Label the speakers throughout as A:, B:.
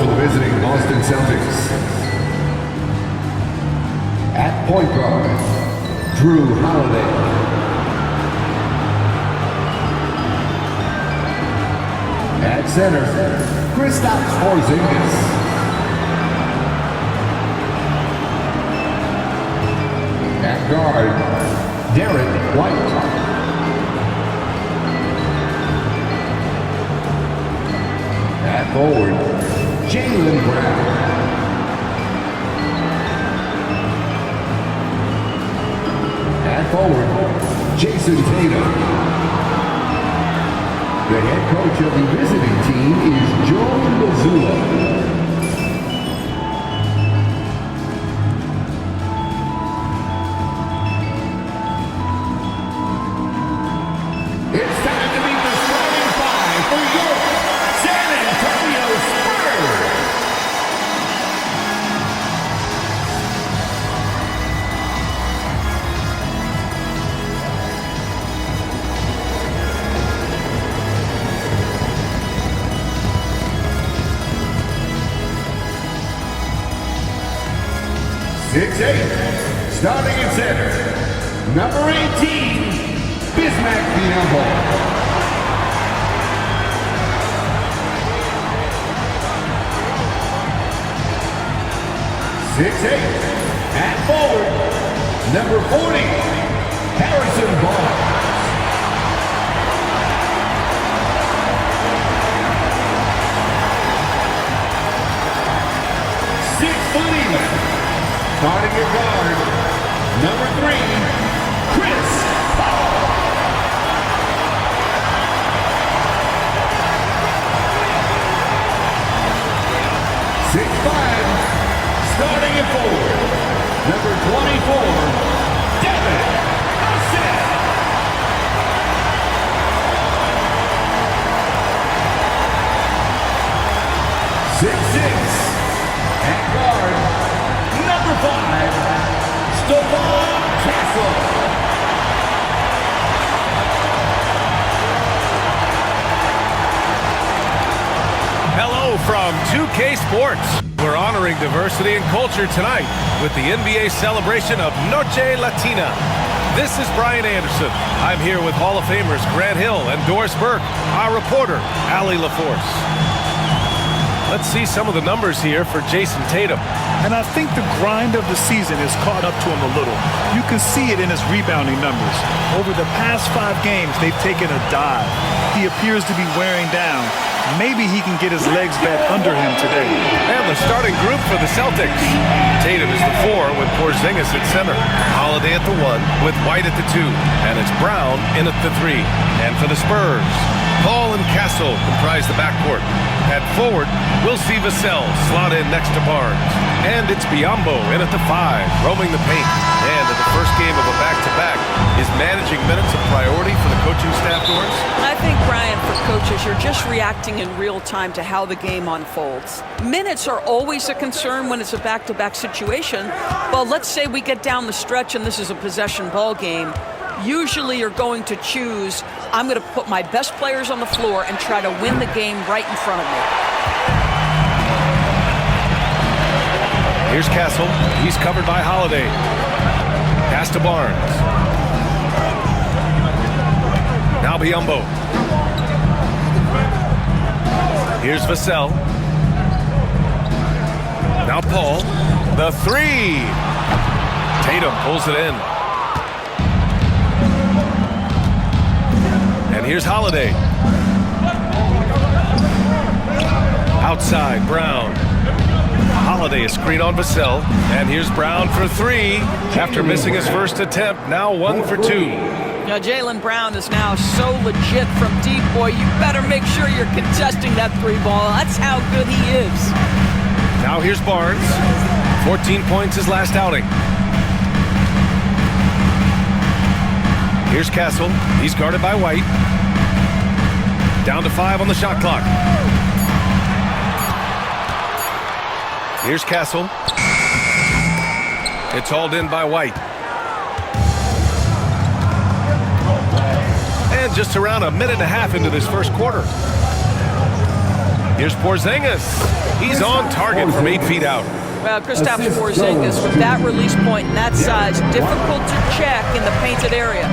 A: the visiting Boston Celtics. At point guard, Drew Holiday. At center, Kristaps Porzingis. At guard, Derek White. At forward, Jaylen Brown. At forward, Jason Tatum. The head coach of the visiting team is Joe Mazzulla. It's time to meet the starting five for your San Antonio Spurs. Starting at center, number 18, Bismack Biyombo. At forward, number 40, Harrison Barnes. Starting at guard, number 3, Chris Paul. Starting at forward, number 24, Devin Vassell. At guard, number 5, Stephon Castle.
B: Hello from 2K Sports. We're honoring diversity and culture tonight with the NBA celebration of Noche Latina. This is Brian Anderson. I'm here with Hall of Famers Grant Hill and Doris Burke, our reporter, Allie LaForce. Let's see some of the numbers here for Jason Tatum.
C: And I think the grind of the season has caught up to him a little. You can see it in his rebounding numbers. Over the past 5 games, they've taken a dive. He appears to be wearing down. Maybe he can get his legs back under him today.
B: And the starting group for the Celtics. Tatum is the 4 with Porzingis at center. Holiday at the 1 with White at the 2. And it's Brown in at the 3. And for the Spurs, Paul and Castle comprise the backcourt. At forward, we'll see Vassell slot in next to Barnes. And it's Biyombo in at the 5, roaming the paint. And in the first game of a back-to-back, is managing minutes a priority for the coaching staff, Doris?
D: I think, Brian, for coaches, you're just reacting in real time to how the game unfolds. Minutes are always a concern when it's a back-to-back situation. Well, let's say we get down the stretch and this is a possession ball game. Usually you're going to choose, I'm going to put my best players on the floor and try to win the game right in front of me.
B: Here's Castle. He's covered by Holiday. Pass to Barnes. Now Biyombo. Here's Vassell. Now Paul. The 3. Tatum pulls it in. And here's Holiday. Outside, Brown. Holiday is screen on Vassell. And here's Brown for 3. After missing his first attempt, now 1 for 2.
D: Now, Jaylen Brown is now so legit from deep, boy. You better make sure you're contesting that 3 ball. That's how good he is.
B: Now here's Barnes. 14 points his last outing. Here's Castle. He's guarded by White. Down to 5 on the shot clock. Here's Castle. It's hauled in by White. And just around a minute and a half into this first quarter. Here's Porzingis. He's on target from 8 feet out.
D: Well, Kristaps Porzingis, with that release point and that size, difficult to check in the painted area.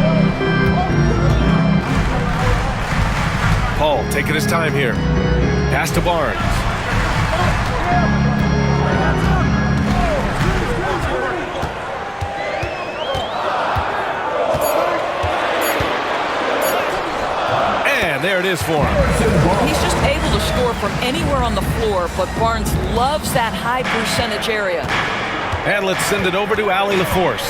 B: Paul taking his time here. Pass to Barnes. And there it is for him.
D: He's just able to score from anywhere on the floor, but Barnes loves that high percentage area.
B: And let's send it over to Allie LaForce.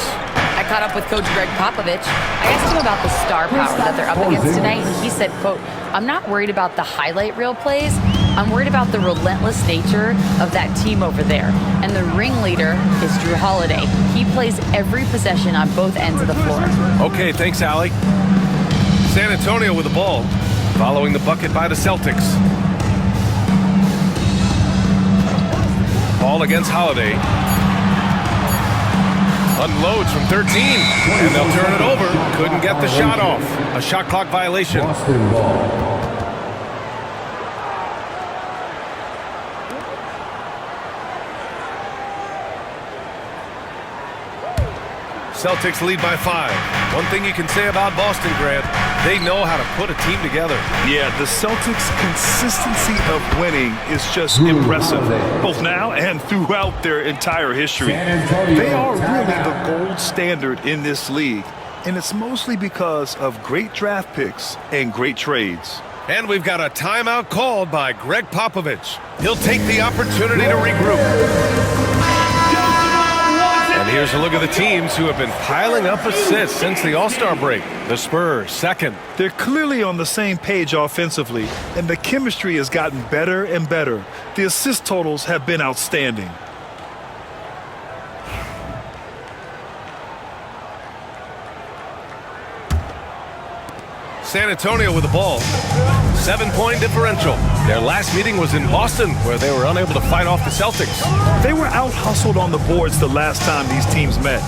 E: I caught up with Coach Greg Popovich. I asked him about the star power that they're up against tonight, and he said, quote, "I'm not worried about the highlight reel plays. I'm worried about the relentless nature of that team over there. And the ringleader is Drew Holiday. He plays every possession on both ends of the floor."
B: Okay, thanks, Allie. San Antonio with the ball, following the bucket by the Celtics. Ball against Holiday. Unloads from 13, and they'll turn it over. Couldn't get the shot off. A shot clock violation.
A: Boston ball.
B: Celtics lead by 5. One thing you can say about Boston, Grant, they know how to put a team together.
C: Yeah, the Celtics' consistency of winning is just impressive, both now and throughout their entire history. They are really the gold standard in this league, and it's mostly because of great draft picks and great trades.
B: And we've got a timeout called by Greg Popovich. He'll take the opportunity to regroup. And here's a look at the teams who have been piling up assists since the All-Star break. The Spurs, second.
C: They're clearly on the same page offensively, and the chemistry has gotten better and better. The assist totals have been outstanding.
B: San Antonio with the ball. 7-point differential. Their last meeting was in Boston, where they were unable to fight off the Celtics.
C: They were out-hustled on the boards the last time these teams met.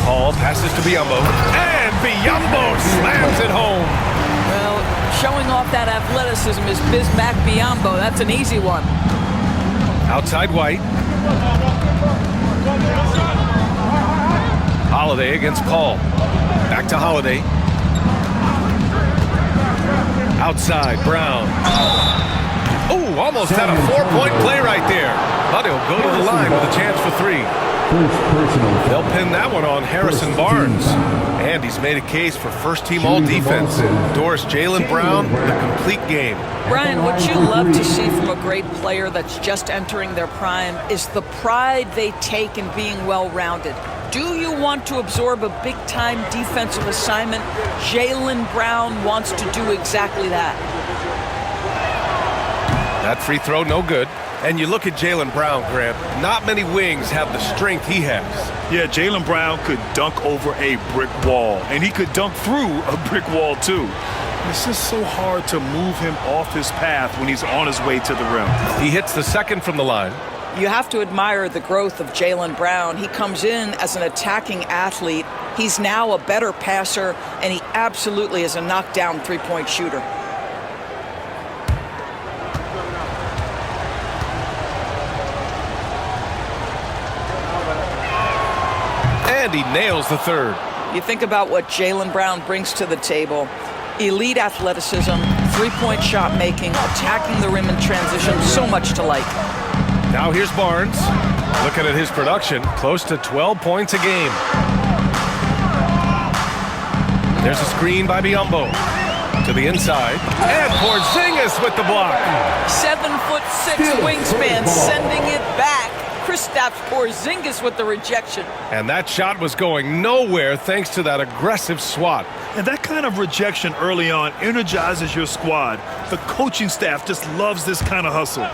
B: Paul passes to Biyombo, and Biyombo slams it home.
D: Well, showing off that athleticism is Bismack Biyombo. That's an easy one.
B: Outside White. Holiday against Paul. Back to Holiday. Outside, Brown. Oh, almost had a 4-point play right there. But he'll go to the line with a chance for 3. They'll pin that one on Harrison Barnes. And he's made a case for first-team all-defense. Doris Jaylen Brown, the complete game.
D: Brian, what you love to see from a great player that's just entering their prime is the pride they take in being well-rounded. Do you want to absorb a big-time defensive assignment? Jaylen Brown wants to do exactly that.
B: That free throw, no good. And you look at Jaylen Brown, Grant, not many wings have the strength he has.
C: Yeah, Jaylen Brown could dunk over a brick wall, and he could dunk through a brick wall, too. It's just so hard to move him off his path when he's on his way to the rim.
B: He hits the second from the line.
D: You have to admire the growth of Jaylen Brown. He comes in as an attacking athlete. He's now a better passer, and he absolutely is a knockdown three-point shooter.
B: And he nails the third.
D: You think about what Jaylen Brown brings to the table. Elite athleticism, three-point shot making, attacking the rim in transition, so much to like.
B: Now here's Barnes. Looking at his production, close to 12 points a game. There's a screen by Biyombo. To the inside. And Porzingis with the block.
D: 7'6" wingspan, sending it back. Kristaps Porzingis with the rejection.
B: And that shot was going nowhere thanks to that aggressive swat.
C: And that kind of rejection early on energizes your squad. The coaching staff just loves this kind of hustle.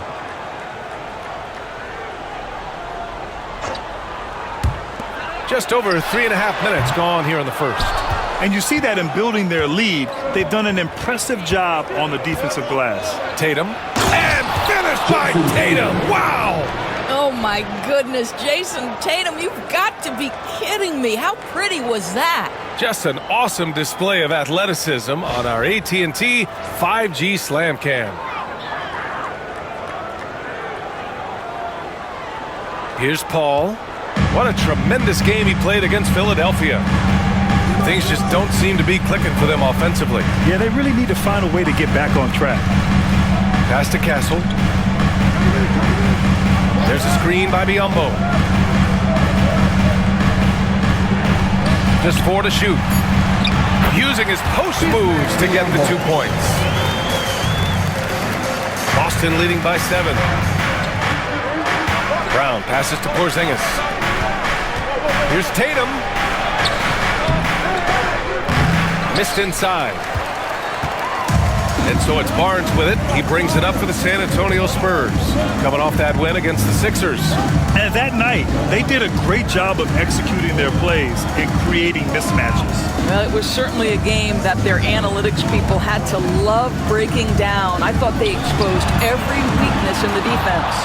B: Just over 3.5 minutes gone here in the first.
C: And you see that in building their lead, they've done an impressive job on the defensive glass.
B: Tatum. And finished by Tatum. Wow!
D: Oh my goodness, Jason Tatum, you've got to be kidding me. How pretty was that?
B: Just an awesome display of athleticism on our AT&T 5G Slam Cam. Here's Paul. What a tremendous game he played against Philadelphia. Things just don't seem to be clicking for them offensively.
C: Yeah, they really need to find a way to get back on track.
B: Pass to Castle. There's a screen by Biyombo. Just 4 to shoot. Using his post moves to get the 2 points. Boston leading by 7. Brown passes to Porzingis. Here's Tatum. Missed inside. And so it's Barnes with it. He brings it up for the San Antonio Spurs. Coming off that win against the Sixers.
C: And that night, they did a great job of executing their plays and creating mismatches.
D: Well, it was certainly a game that their analytics people had to love breaking down. I thought they exposed every weakness in the defense.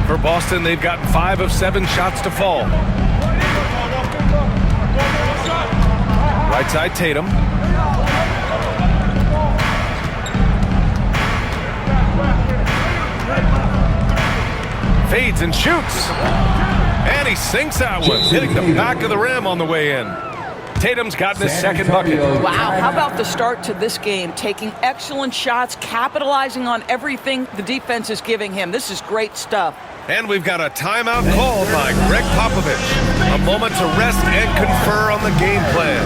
B: For Boston, they've gotten 5 of 7 shots to fall. Right side, Tatum. Fades and shoots. And he sinks that one, hitting the back of the rim on the way in. Tatum's gotten his second bucket.
D: Wow, how about the start to this game? Taking excellent shots, capitalizing on everything the defense is giving him. This is great stuff.
B: And we've got a timeout called by Greg Popovich. A moment to rest and confer on the game plan.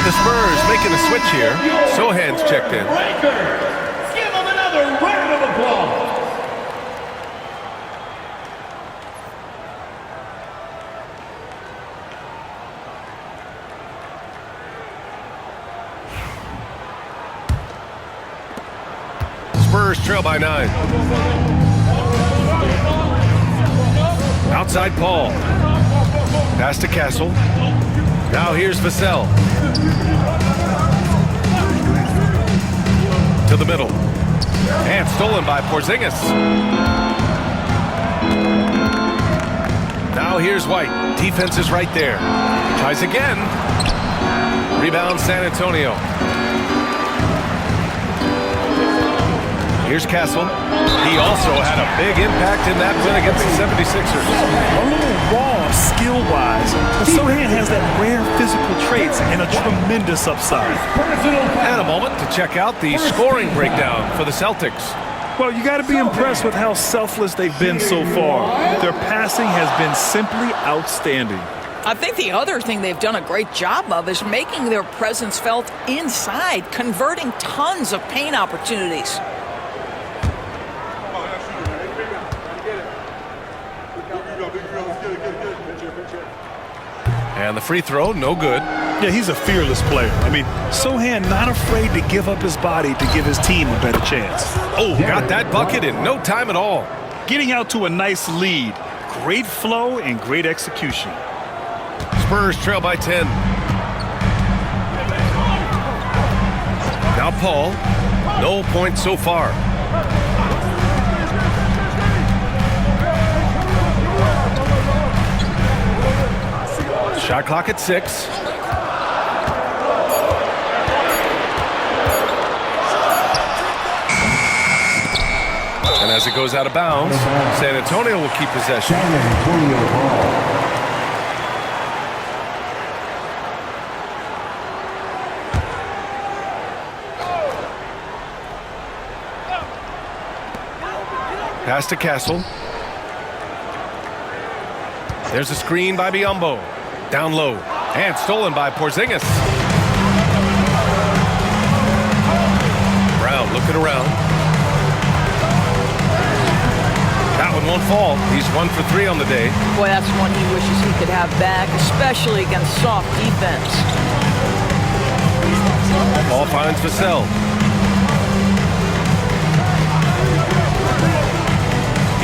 B: The Spurs making a switch here. Sohan's checked in.
A: Lakers, give them another round of applause.
B: Spurs trail by 9. Outside Paul. Pass to Castle. Now here's Vassell. To the middle. And stolen by Porzingis. Now here's White. Defense is right there. Tries again. Rebound San Antonio. Here's Castle. He also had a big impact in that win against the 76ers.
C: A little raw skill-wise, but Sohan has that rare physical traits and a tremendous upside.
B: And a moment to check out the scoring breakdown for the Celtics.
C: Well, you got to be impressed with how selfless they've been so far. Their passing has been simply outstanding.
D: I think the other thing they've done a great job of is making their presence felt inside, converting tons of paint opportunities.
B: And the free throw, no good.
C: Yeah, he's a fearless player. I mean, Sohan not afraid to give up his body to give his team a better chance.
B: Oh, got that bucket in no time at all.
C: Getting out to a nice lead. Great flow and great execution.
B: Spurs trail by 10. Now Paul. No points so far. Shot clock at 6. And as it goes out of bounds, San Antonio will keep possession. Pass to Castle. There's a screen by Biyombo. Down low. And stolen by Porzingis. Brown looking around. That one won't fall. He's 1 for 3 on the day.
D: Boy, that's one he wishes he could have back, especially against soft defense.
B: Ball finds Vassell.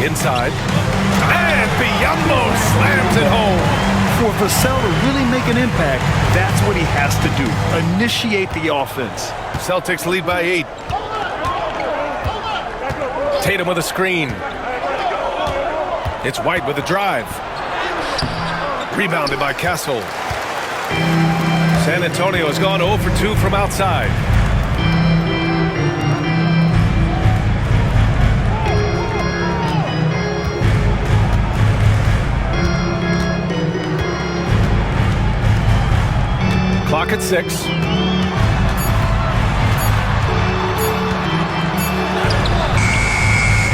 B: Inside. And Biyombo slams it home.
C: For Vassell to really make an impact, that's what he has to do. Initiate the offense.
B: Celtics lead by 8. Tatum with a screen. It's White with a drive. Rebounded by Castle. San Antonio has gone 0 for 2 from outside. Clock at 6.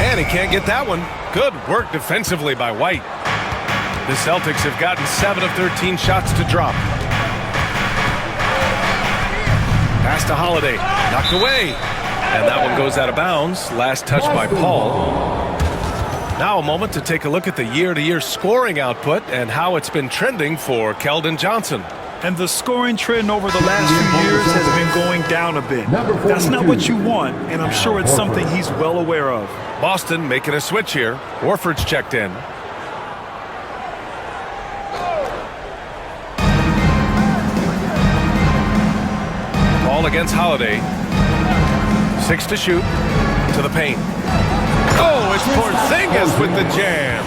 B: And he can't get that one. Good work defensively by White. The Celtics have gotten 7 of 13 shots to drop. Pass to Holiday. Knocked away. And that one goes out of bounds. Last touch by Paul. Now a moment to take a look at the year-to-year scoring output and how it's been trending for Keldon Johnson.
C: And the scoring trend over the last few years has been going down a bit. That's not what you want, and I'm sure it's something he's well aware of.
B: Boston making a switch here. Horford's checked in. Ball against Holiday. 6 to shoot. To the paint. Oh, it's Porzingis with the jam.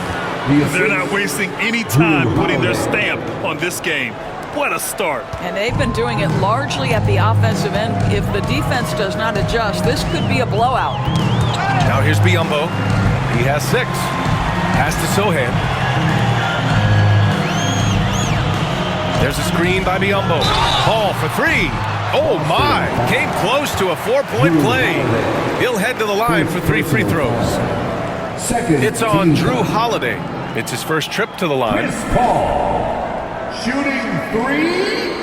C: They're not wasting any time putting their stamp on this game. What a start.
D: And they've been doing it largely at the offensive end. If the defense does not adjust, this could be a blowout.
B: Now here's Biyombo. He has 6. Pass to Sohan. There's a screen by Biyombo. Ball for 3. Oh my! Came close to a 4-point play. He'll head to the line for 3 free throws. It's on Drew Holiday. It's his first trip to the line.
A: Chris Paul. Shooting 3.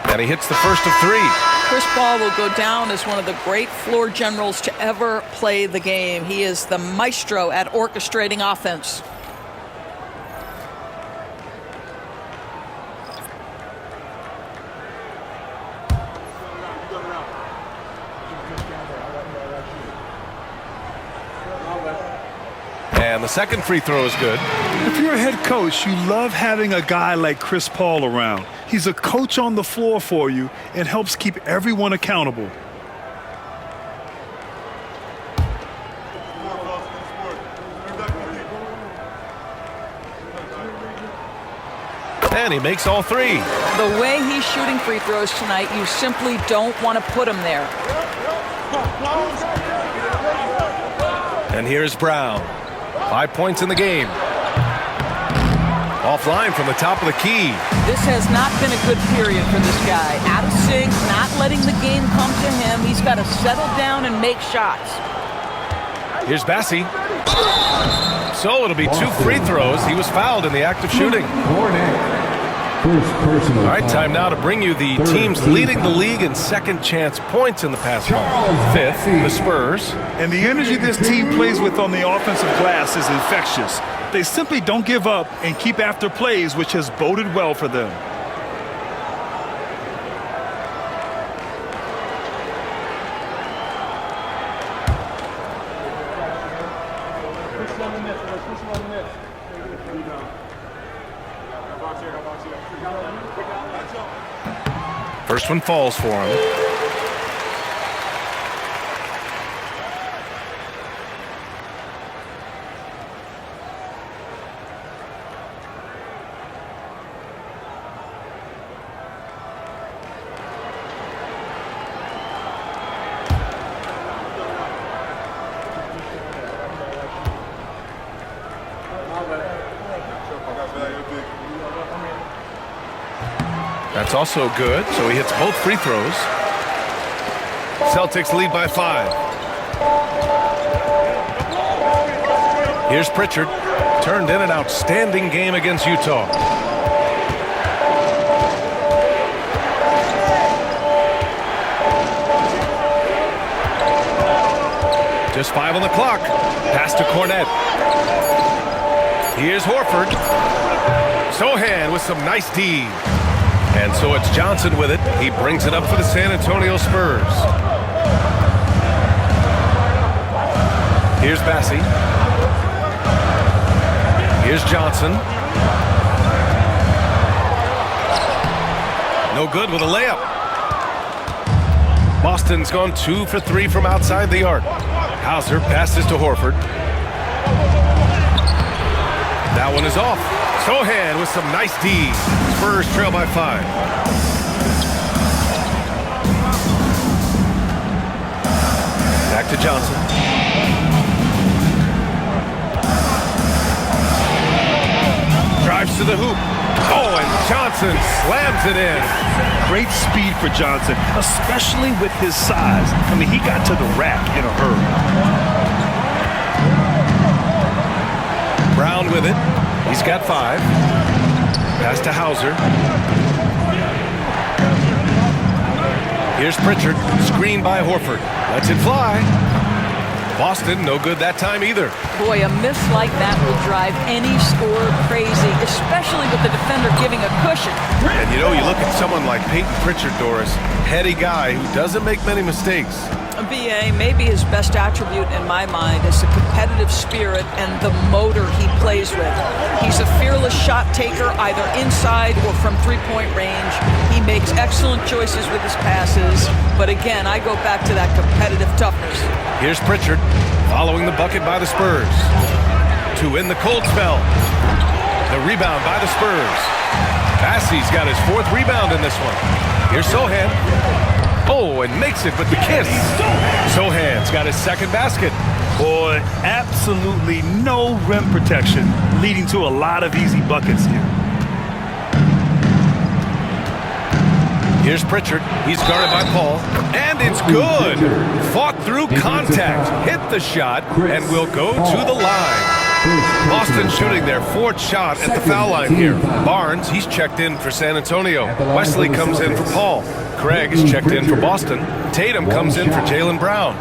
B: And he hits the first of 3.
D: Chris Paul will go down as one of the great floor generals to ever play the game. He is the maestro at orchestrating offense.
B: And the second free throw is good.
C: If you're a head coach, you love having a guy like Chris Paul around. He's a coach on the floor for you and helps keep everyone accountable.
B: And he makes all 3.
D: The way he's shooting free throws tonight, you simply don't want to put him there.
B: And here's Brown. 5 points in the game. Offline from the top of the key.
D: This has not been a good period for this guy. Out of sync, not letting the game come to him. He's got to settle down and make shots.
B: Here's Bassi. So it'll be 2 free throws. He was fouled in the act of shooting. All right, time now to bring you the teams leading the league in second chance points in the past month. 5th, the Spurs.
C: And the energy this team plays with on the offensive glass is infectious. They simply don't give up and keep after plays, which has boded well for them.
B: First one falls for him. That's also good, so he hits both free throws. Celtics lead by 5. Here's Pritchard. Turned in an outstanding game against Utah. Just 5 on the clock. Pass to Cornette. Here's Horford. Sohan with some nice D. And so it's Johnson with it. He brings it up for the San Antonio Spurs. Here's Bassi. Here's Johnson. No good with a layup. Boston's gone 2 for 3 from outside the arc. Hauser passes to Horford. That one is off. Sohan with some nice D. Spurs trail by 5. Back to Johnson. Drives to the hoop. Oh, and Johnson slams it in.
C: Great speed for Johnson, especially with his size. I mean, he got to the rack in a hurry.
B: Brown with it. He's got 5. Pass to Hauser. Here's Pritchard. Screen by Horford. Lets it fly. Boston, no good that time either.
D: Boy, a miss like that will drive any scorer crazy, especially with the defender giving a cushion.
B: And you know, you look at someone like Peyton Pritchard, Doris, heady guy who doesn't make many mistakes.
D: BA, maybe his best attribute in my mind is the competitive spirit and the motor he plays with. He's a fearless shot taker, either inside or from three-point range. He makes excellent choices with his passes, but again, I go back to that competitive toughness.
B: Here's Pritchard, following the bucket by the Spurs. To win the cold spell. The rebound by the Spurs. Bassey's got his 4th rebound in this one. Here's Sohan. Oh, and makes it with the kiss. Sohan's got his 2nd basket.
C: Boy, absolutely no rim protection, leading to a lot of easy buckets here.
B: Here's Pritchard. He's guarded by Paul. And it's good. Fought through contact. Hit the shot and will go to the line. Boston shooting their 4th shot at the foul line here. Barnes, he's checked in for San Antonio. Wesley comes in for Paul. Craig is checked in for Boston. Tatum comes in for Jaylen Brown.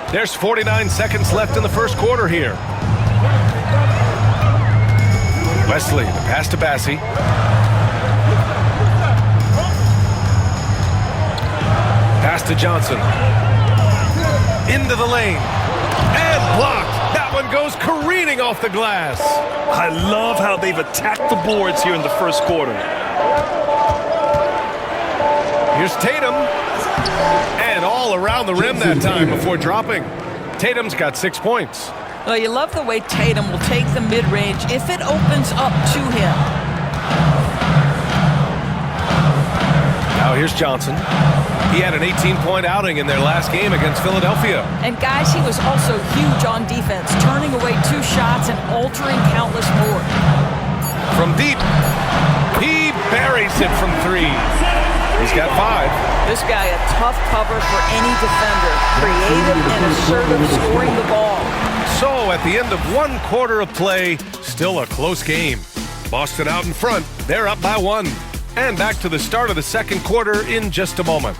B: There's 49 seconds left in the first quarter here. Wesley, the pass to Bassey. Pass to Johnson. Into the lane. And blocked. That one goes careening off the glass.
C: I love how they've attacked the boards here in the first quarter.
B: Here's Tatum. And all around the rim that time before dropping. Tatum's got 6 points.
D: Well, you love the way Tatum will take the mid-range if it opens up to him.
B: Now here's Johnson. He had an 18-point outing in their last game against Philadelphia.
D: And guys, he was also huge on defense, turning away 2 shots and altering countless more.
B: From deep, he buries it from 3. He's got 5.
D: This guy a tough cover for any defender. Creative and assertive scoring the ball.
B: So at the end of 1 quarter of play, still a close game. Boston out in front. They're up by 1. And back to the start of the second quarter in just a moment.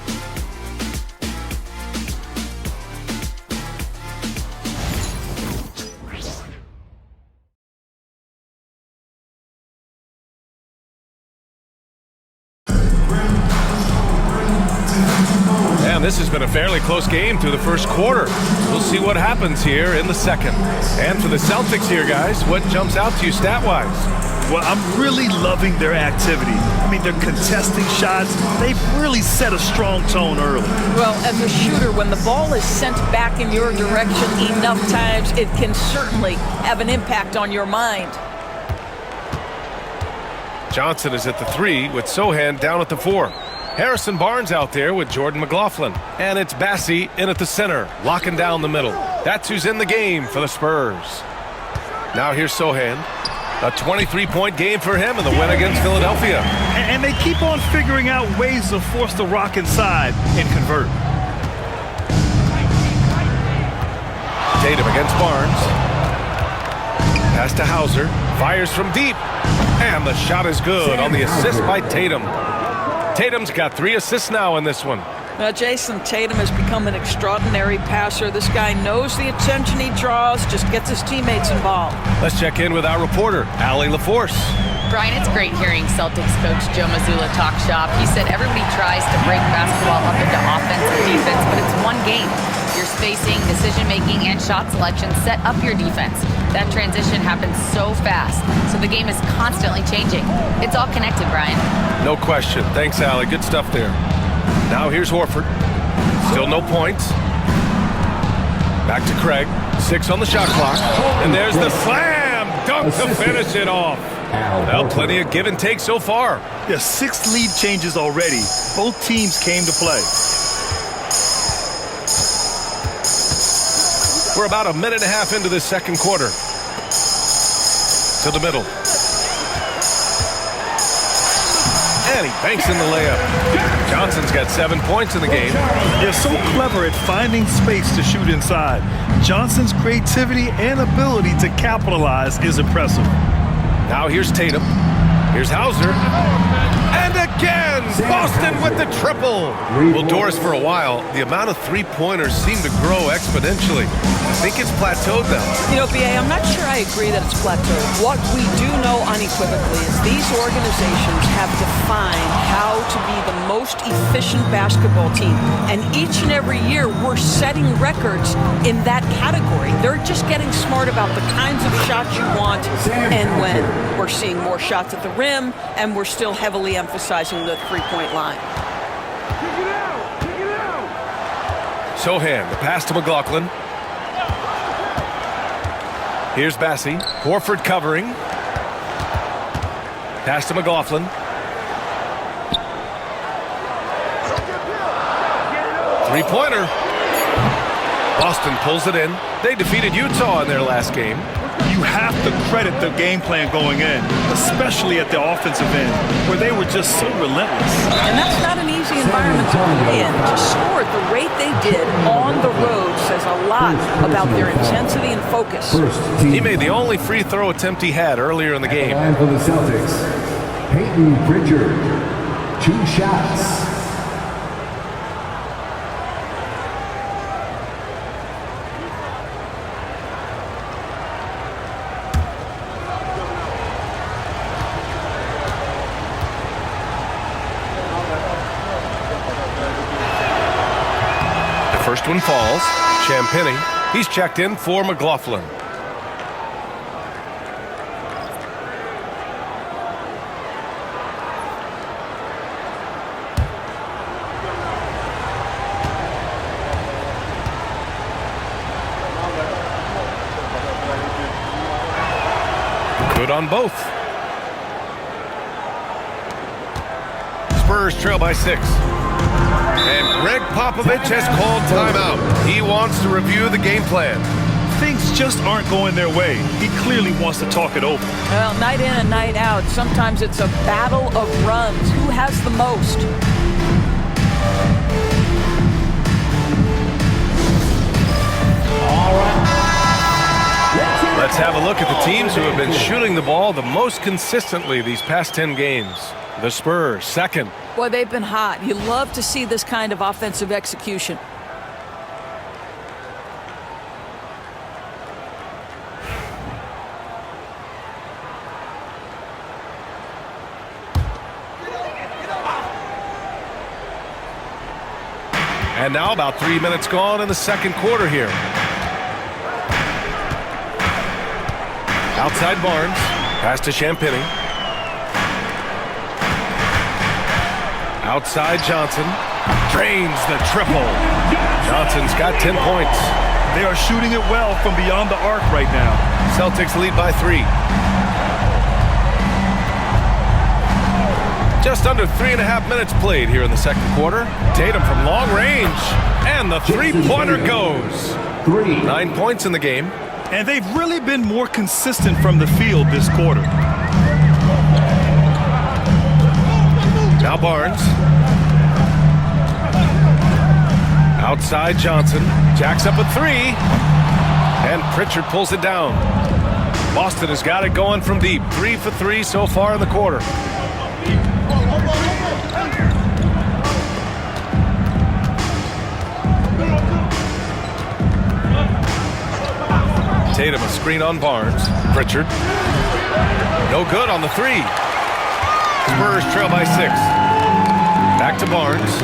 B: This has been a fairly close game through the first quarter. We'll see what happens here in the second. And for the Celtics here, guys, what jumps out to you stat-wise?
C: Well, I'm really loving their activity. I mean, they're contesting shots. They've really set a strong tone early.
D: Well, as a shooter, when the ball is sent back in your direction enough times, it can certainly have an impact on your mind.
B: Johnson is at the 3 with Sohan down at the 4. Harrison Barnes out there with Jordan McLaughlin. And it's Bassey in at the center, locking down the middle. That's who's in the game for the Spurs. Now here's Sohan. A 23-point game for him in the win against Philadelphia.
C: And they keep on figuring out ways to force the rock inside and convert.
B: Tatum against Barnes. Pass to Hauser. Fires from deep. And the shot is good on the assist by Tatum. Tatum's got 3 assists now in this one.
D: Now, Jason, Tatum has become an extraordinary passer. This guy knows the attention he draws, just gets his teammates involved.
B: Let's check in with our reporter, Allie LaForce.
E: Brian, it's great hearing Celtics coach Joe Mazzulla talk shop. He said everybody tries to break basketball up into offense and defense, but it's one game. Your spacing, decision-making, and shot selection set up your defense. That transition happens so fast, so the game is constantly changing. It's all connected, Brian.
B: No question. Thanks, Allie. Good stuff there. Now here's Horford. Still no points. Back to Craig. 6 on the shot clock. And there's the slam dunk to finish it off. Well, plenty of give and take so far.
C: Yeah, 6 lead changes already. Both teams came to play.
B: We're about a minute and a half into this second quarter. To the middle. And he banks in the layup. Johnson's got 7 points in the game.
C: They're so clever at finding space to shoot inside. Johnson's creativity and ability to capitalize is impressive.
B: Now here's Tatum. Here's Hauser. And again, Boston with the triple. Well, Doris, for a while, the amount of three-pointers seemed to grow exponentially. I think it's plateaued now.
D: You know, BA, I'm not sure I agree that it's plateaued. What we do know unequivocally is these organizations have defined how to be the most efficient basketball team. And each and every year, we're setting records in that category. They're just getting smart about the kinds of shots you want and when. We're seeing more shots at the rim, and we're still heavily emphasizing the three-point line.
B: Sohan, the pass to McLaughlin. Here's Bassie. Horford covering. Pass to McLaughlin. Three-pointer. Boston pulls it in. They defeated Utah in their last game.
C: You have to credit the game plan going in, especially at the offensive end, where they were just so relentless.
D: And that's not an easy environment to play in. To score at the rate they did on the road says a lot about their intensity and focus.
B: He made the only free throw attempt he had earlier in the game.
A: And for the Celtics, Peyton Pritchard, 2 shots.
B: First one falls. Champagny. He's checked in for McLaughlin. Good on both. Spurs trail by 6. And Greg Popovich has called timeout. He wants to review the game plan.
C: Things just aren't going their way. He clearly wants to talk it over.
D: Well, night in and night out, sometimes it's a battle of runs. Who has the most?
B: Let's have a look at the teams who have been shooting the ball the most consistently these past 10 games. The Spurs, second.
D: Boy, they've been hot. You love to see this kind of offensive execution.
B: And now about 3 minutes gone in the second quarter here. Outside Barnes. Pass to Champagny. Outside Johnson. Drains the triple. Johnson's got 10 points.
C: They are shooting it well from beyond the arc right now.
B: Celtics lead by 3. Just under 3.5 minutes played here in the second quarter. Tatum from long range. And the three-pointer goes. 9 points in the game.
C: And they've really been more consistent from the field this quarter.
B: Now Barnes. Outside Johnson. Jacks up a 3. And Pritchard pulls it down. Boston has got it going from deep. 3 for 3 so far in the quarter. Tatum a screen on Barnes. Pritchard. No good on the 3. Spurs trail by 6. Back to Barnes.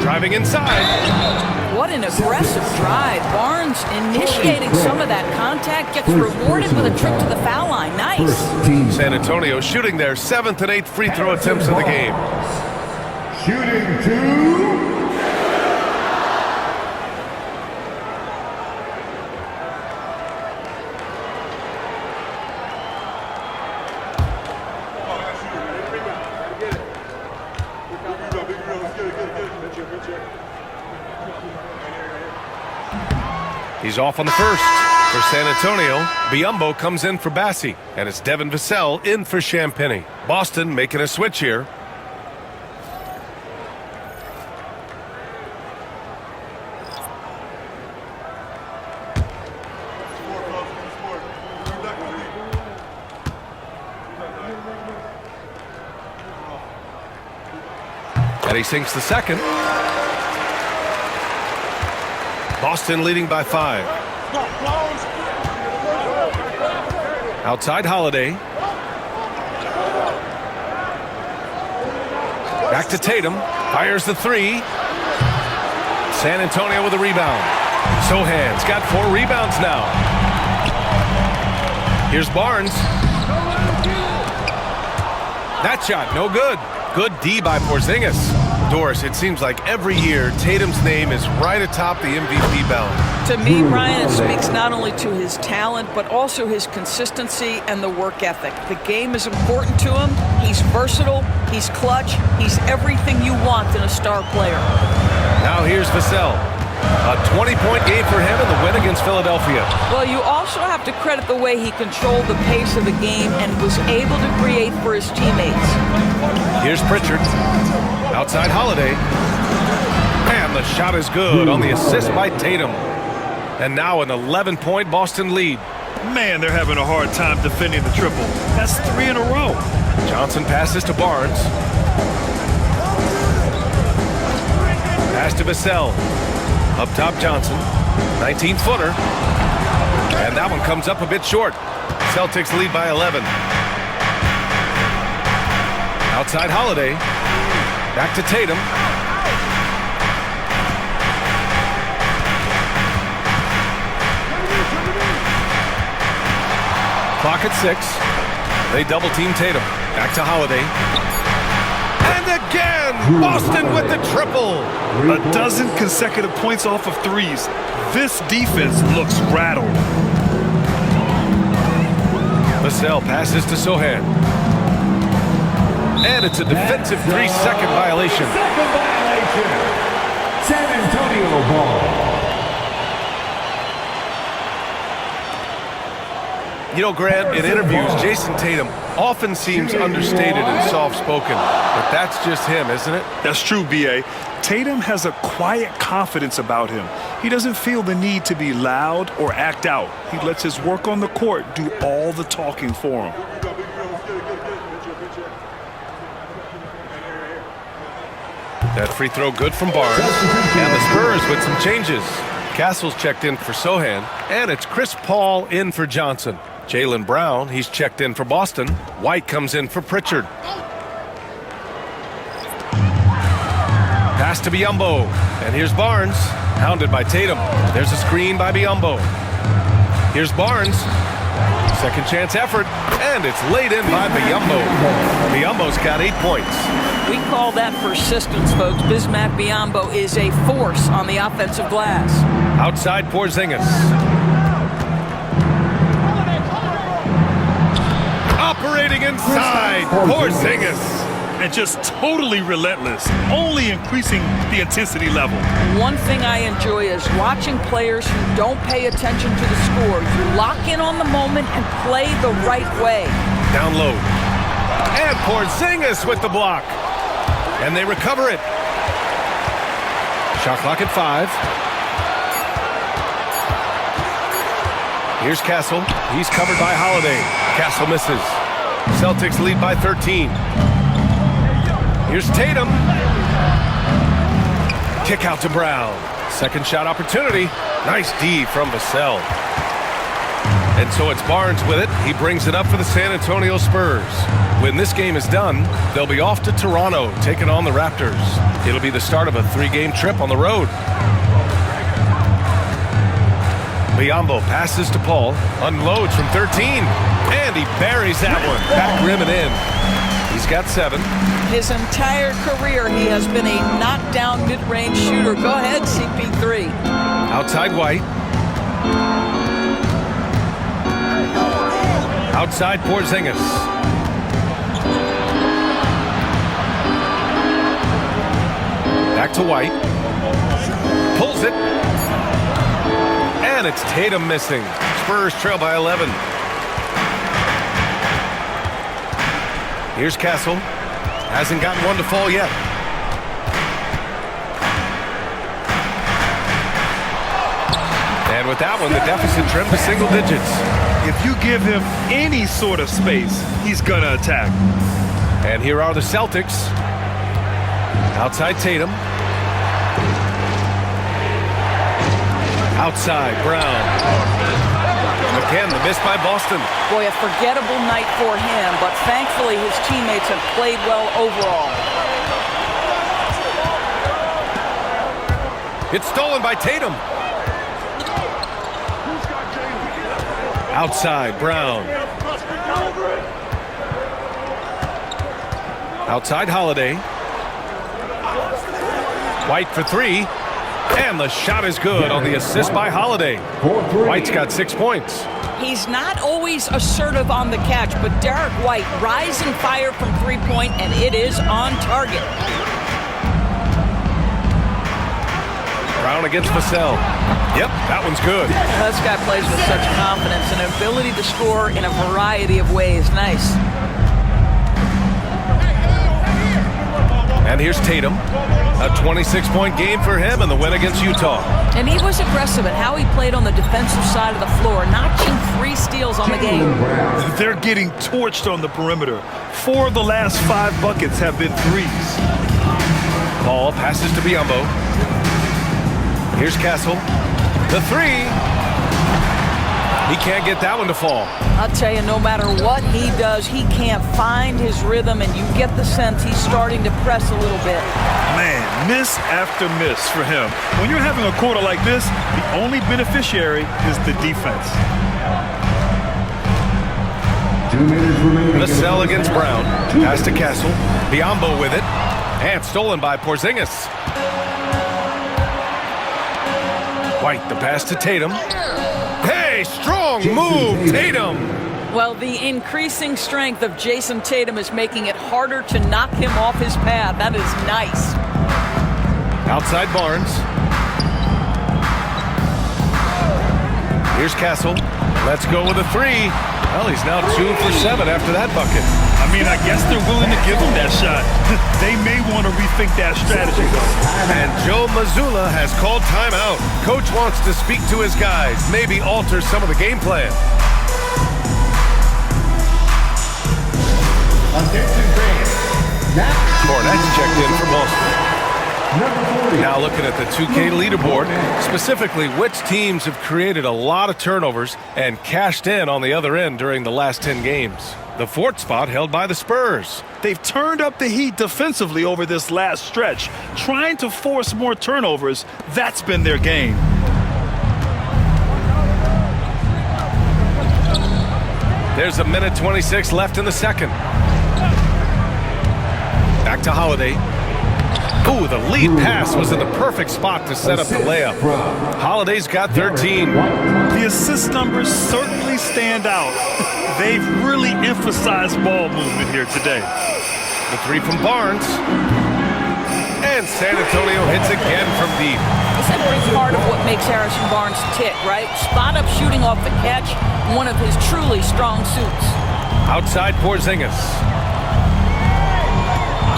B: Driving inside.
D: What an aggressive drive. Barnes initiating some of that contact, gets rewarded with a trip to the foul line. Nice.
B: San Antonio shooting their 7th and 8th free throw attempts of the game.
A: Shooting 2.
B: He's off on the first. For San Antonio, Biyombo comes in for Bassi, and it's Devin Vassell in for Champagny. Boston making a switch here. And he sinks the second. Boston leading by 5. Outside Holiday. Back to Tatum. Fires the 3. San Antonio with a rebound. Sohan's got 4 rebounds now. Here's Barnes. That shot, no good. Good D by Porzingis. Doris, it seems like every year Tatum's name is right atop the MVP ballot.
D: To me, Ryan, it speaks not only to his talent, but also his consistency and the work ethic. The game is important to him. He's versatile. He's clutch. He's everything you want in a star player.
B: Now here's Vassell. A 20-point game for him in the win against Philadelphia.
D: Well, you also have to credit the way he controlled the pace of the game and was able to create for his teammates.
B: Here's Pritchard. Outside Holiday. And the shot is good on the assist by Tatum. And now an 11-point Boston lead.
C: Man, they're having a hard time defending the triple. That's 3 in a row.
B: Johnson passes to Barnes. Pass to Vassell. Up top Johnson. 19-footer. And that one comes up a bit short. Celtics lead by 11. Outside Holiday. Back to Tatum. Clock at 6. They double team Tatum. Back to Holiday. And again, Boston with the triple.
C: A dozen consecutive points off of threes. This defense looks rattled.
B: Vassell passes to Sohan. And it's a defensive 3-second violation.
A: Second violation. San Antonio ball.
B: You know, Grant, in interviews, Jason Tatum often seems understated and soft-spoken. But that's just him, isn't it?
C: That's true, B.A. Tatum has a quiet confidence about him. He doesn't feel the need to be loud or act out. He lets his work on the court do all the talking for him.
B: That free throw good from Barnes. And the Spurs with some changes. Castle's checked in for Sohan. And it's Chris Paul in for Johnson. Jaylen Brown, he's checked in for Boston. White comes in for Pritchard. Pass to Biyombo. And here's Barnes. Hounded by Tatum. There's a screen by Biyombo. Here's Barnes. Second chance effort. And it's laid in by Biyombo. Biyombo's got 8 points.
D: We call that persistence, folks. Bismack Biyombo is a force on the offensive glass.
B: Outside Porzingis. Operating inside. Porzingis.
C: And just totally relentless, only increasing the intensity level.
D: One thing I enjoy is watching players who don't pay attention to the score. You lock in on the moment and play the right way.
B: Down low. And Porzingis with the block. And they recover it. Shot clock at 5. Here's Castle. He's covered by Holiday. Castle misses. Celtics lead by 13. Here's Tatum. Kick out to Brown. Second shot opportunity. Nice D from Vassell. And so it's Barnes with it. He brings it up for the San Antonio Spurs. When this game is done, they'll be off to Toronto, taking on the Raptors. It'll be the start of a 3-game trip on the road. Biyombo passes to Paul, unloads from 13, and he buries that one. Back rim and in. He's got 7.
D: His entire career, he has been a knockdown mid-range shooter. Go ahead, CP3.
B: Outside White. Outside Porzingis. Back to White. Pulls it. And it's Tatum missing. Spurs trail by 11. Here's Castle. Hasn't gotten one to fall yet. And with that one, the deficit trimmed to single digits.
C: If you give him any sort of space, he's gonna attack.
B: And here are the Celtics. Outside Tatum. Outside Brown. Again, the miss by Boston.
D: Boy, a forgettable night for him, but thankfully his teammates have played well overall.
B: It's stolen by Tatum. Outside Brown. Outside Holiday. White for 3. And the shot is good on the assist by Holiday. White's got 6 points.
D: He's not always assertive on the catch, but Derek White rise and fire from 3-point, and it is on target.
B: Brown against Vassell. Yep, that one's good.
D: This guy plays with such confidence and ability to score in a variety of ways. Nice.
B: And here's Tatum. A 26-point game for him in the win against Utah.
D: And he was aggressive at how he played on the defensive side of the floor, notching 3 steals on the game.
C: They're getting torched on the perimeter. 4 of the last 5 buckets have been threes.
B: Ball passes to Biyombo. Here's Castle. The 3. He can't get that one to fall.
D: I'll tell you, no matter what he does, he can't find his rhythm, and you get the sense he's starting to press a little bit.
C: Man, miss after miss for him. When you're having a quarter like this, the only beneficiary is the defense.
A: 2 minutes remaining.
B: Vassell against Brown. Pass to Castle. Biyombo with it. And stolen by Porzingis. White, the pass to Tatum. Hey, strong move, Tatum.
D: Well, the increasing strength of Jason Tatum is making it harder to knock him off his path. That is nice.
B: Outside Barnes. Here's Castle. Let's go with a 3. Well, he's now 2 for 7 after that bucket.
C: I mean, I guess they're willing to give him that shot. They may want to rethink that strategy, though.
B: And Joe Mazzulla has called timeout. Coach wants to speak to his guys, maybe alter some of the game plan. Hornets checked in for Boston. Now looking at the 2K leaderboard, specifically which teams have created a lot of turnovers and cashed in on the other end during the last 10 games. The 4th spot held by the Spurs.
C: They've turned up the heat defensively over this last stretch, trying to force more turnovers. That's been their game.
B: There's 1:26 left in the second. Back to Holiday. Ooh, the lead pass was in the perfect spot to set up the layup. Holiday's got 13.
C: The assist numbers certainly stand out. They've really emphasized ball movement here today.
B: The 3 from Barnes. And San Antonio hits again from deep.
D: It's a big part of what makes Harrison Barnes tick, right? Spot up shooting off the catch, one of his truly strong suits.
B: Outside Porzingis.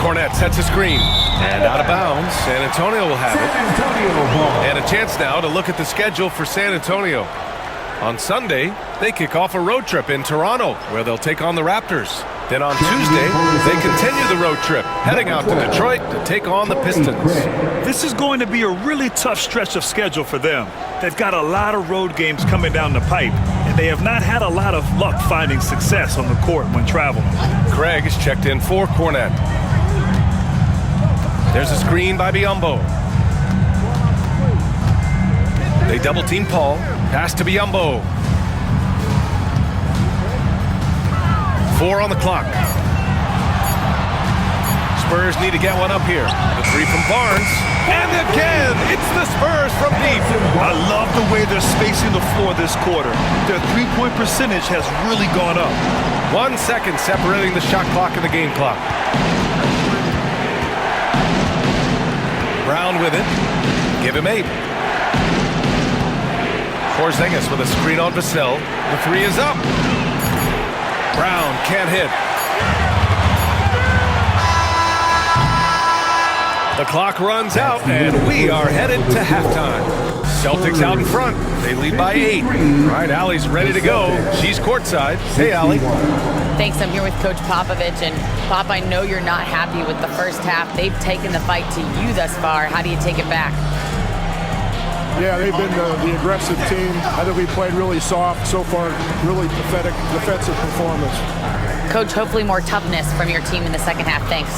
B: Cornette sets a screen. And out of bounds, San Antonio will have it. And a chance now to look at the schedule for San Antonio. On Sunday, they kick off a road trip in Toronto, where they'll take on the Raptors. Then on Tuesday, they continue the road trip, heading out to Detroit to take on the Pistons.
C: This is going to be a really tough stretch of schedule for them. They've got a lot of road games coming down the pipe, and and they have not had a lot of luck finding success on the court when traveling.
B: Craig is checked in for Cornet. There's a screen by Biyombo. They double team Paul. Pass to Biyombo. 4 on the clock. Spurs need to get one up here. The 3 from Barnes. And again, it's the Spurs from deep.
C: I love the way they're spacing the floor this quarter. Their three-point percentage has really gone up.
B: 1 second separating the shot clock and the game clock. Brown with it. Give him 8. Porzingis with a screen on Vassell. The 3 is up. Brown can't hit. The clock runs out, and we are headed to halftime. Celtics out in front. They lead by 8. All right, Allie's ready to go. She's courtside. Hey, Allie.
E: Thanks. I'm here with Coach Popovich. And, Pop, I know you're not happy with the first half. They've taken the fight to you thus far. How do you take it back?
F: Yeah, they've been the aggressive team. I think we played really soft so far. Really pathetic defensive performance.
E: Coach, hopefully more toughness from your team in the second half. Thanks.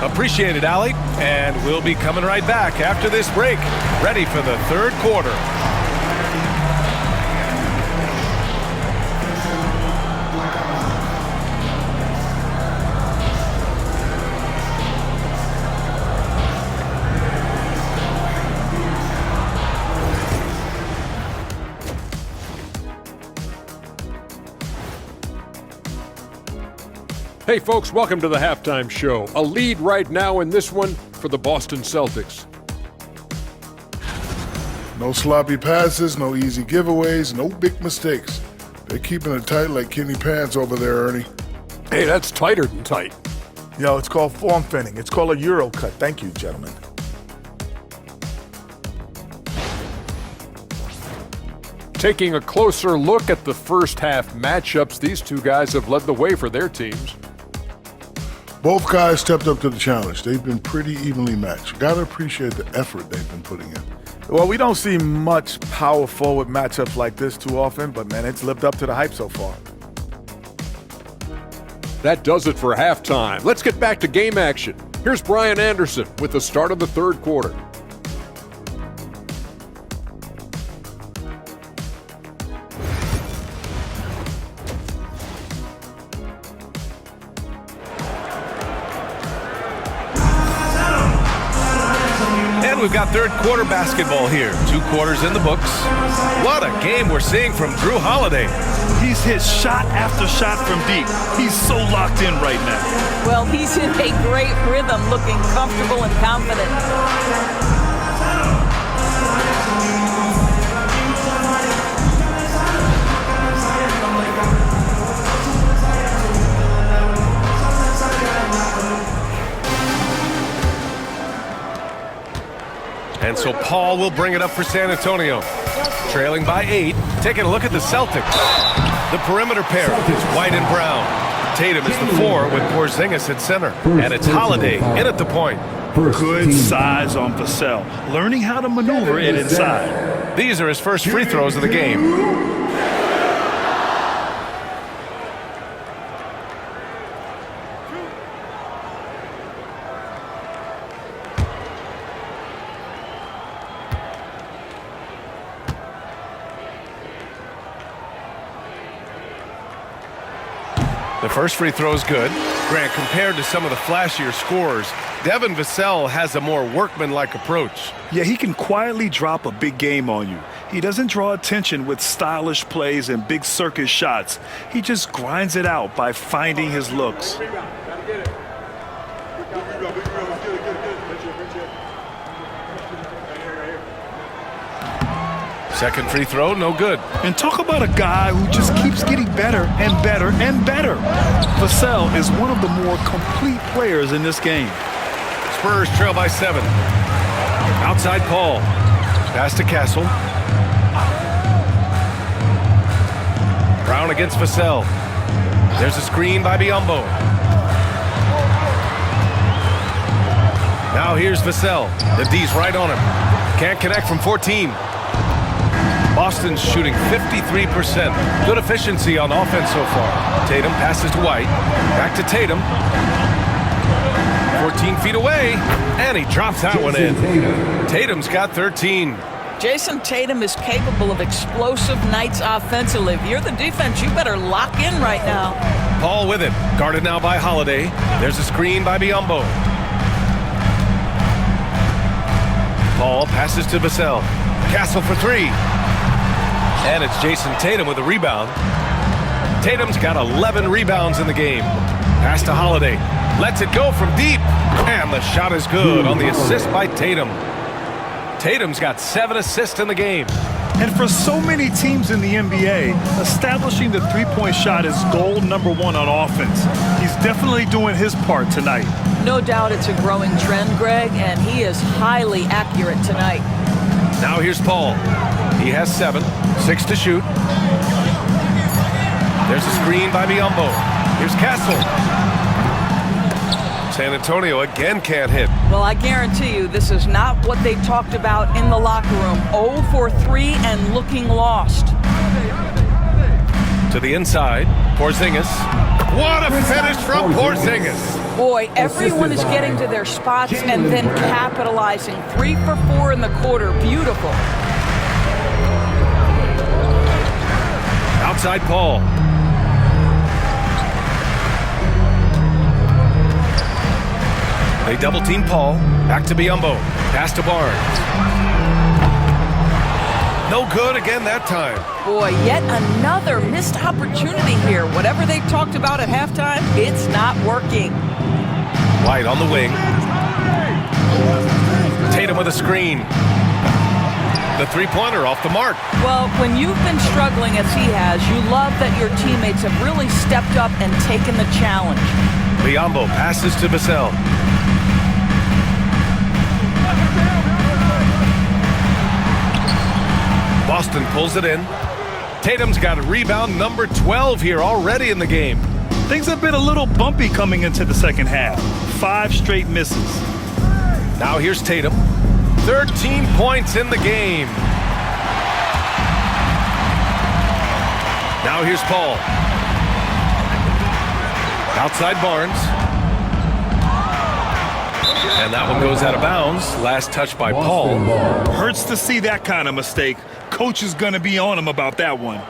B: Appreciate it, Allie. And we'll be coming right back after this break. Ready for the third quarter.
G: Hey folks, welcome to the halftime show. A lead right now in this one for the Boston Celtics.
H: No sloppy passes, no easy giveaways, no big mistakes. They're keeping it tight like Kenny Pants over there, Ernie.
G: Hey, that's tighter than tight.
I: Yo, it's called form fitting. It's called a Euro cut. Thank you, gentlemen.
G: Taking a closer look at the first half matchups, these two guys have led the way for their teams.
H: Both guys stepped up to the challenge. They've been pretty evenly matched. Gotta appreciate the effort they've been putting in.
I: Well, we don't see much power forward matchups like this too often, but man, it's lived up to the hype so far.
G: That does it for halftime. Let's get back to game action. Here's Brian Anderson with the start of the third quarter.
B: We've got third quarter basketball here. 2 quarters in the books. What a game we're seeing from Drew Holiday.
C: He's hit shot after shot from deep. He's so locked in right now.
D: Well, he's in a great rhythm, looking comfortable and confident.
B: And so Paul will bring it up for San Antonio. Trailing by 8. Taking a look at the Celtics. The perimeter pair is White and Brown. Tatum is the 4 with Porzingis at center. And it's Holiday in at the point.
C: Good size on Vassell. Learning how to maneuver it inside.
B: These are his first free throws of the game. The first free throw is good. Grant, compared to some of the flashier scorers, Devin Vassell has a more workmanlike approach.
C: Yeah, he can quietly drop a big game on you. He doesn't draw attention with stylish plays and big circus shots. He just grinds it out by finding his looks.
B: Second free throw, no good.
C: And talk about a guy who just keeps getting better and better and better. Vassell is one of the more complete players in this game.
B: Spurs trail by 7. Outside Paul. Pass to Castle. Brown against Vassell. There's a screen by Biyombo. Now here's Vassell. The D's right on him. Can't connect from 14. Boston's shooting 53%. Good efficiency on offense so far. Tatum passes to White. Back to Tatum. 14 feet away, and he drops that one in. Tatum's got 13.
D: Jason Tatum is capable of explosive nights offensively. If you're the defense, you better lock in right now.
B: Paul with it. Guarded now by Holiday. There's a screen by Biyombo. Paul passes to Vassell. Castle for three. And it's Jason Tatum with a rebound. Tatum's got 11 rebounds in the game. Pass to Holiday. Lets it go from deep. And the shot is good on the assist by Tatum. Tatum's got 7 assists in the game.
C: And for so many teams in the NBA, establishing the three-point shot is goal number one on offense. He's definitely doing his part tonight.
D: No doubt it's a growing trend, Greg, and he is highly accurate tonight.
B: Now here's Paul. He has 7, 6 to shoot. There's a screen by Biyombo. Here's Castle. San Antonio again can't hit.
D: Well, I guarantee you this is not what they talked about in the locker room. 0 for 3 and looking lost.
B: To the inside, Porzingis. What a finish from Porzingis.
D: Boy, everyone is getting to their spots and then capitalizing. 3 for 4 in the quarter. Beautiful.
B: Outside Paul. They double team Paul. Back to Biyombo. Pass to Barnes. No good again that time.
D: Boy, yet another missed opportunity here. Whatever they talked about at halftime, it's not working.
B: White on the wing. Tatum with a screen. The three-pointer off the mark.
D: Well, when you've been struggling as he has, you love that your teammates have really stepped up and taken the challenge.
B: Biyombo passes to Vassell. Boston pulls it in. Tatum's got a rebound number 12 here already in the game.
C: Things have been a little bumpy coming into the second half. 5 straight misses.
B: Now here's Tatum. 13 points in the game. Now here's Paul. Outside Barnes. And that one goes out of bounds. Last touch by Paul.
C: Hurts to see that kind of mistake. Coach is going to be on him about that one.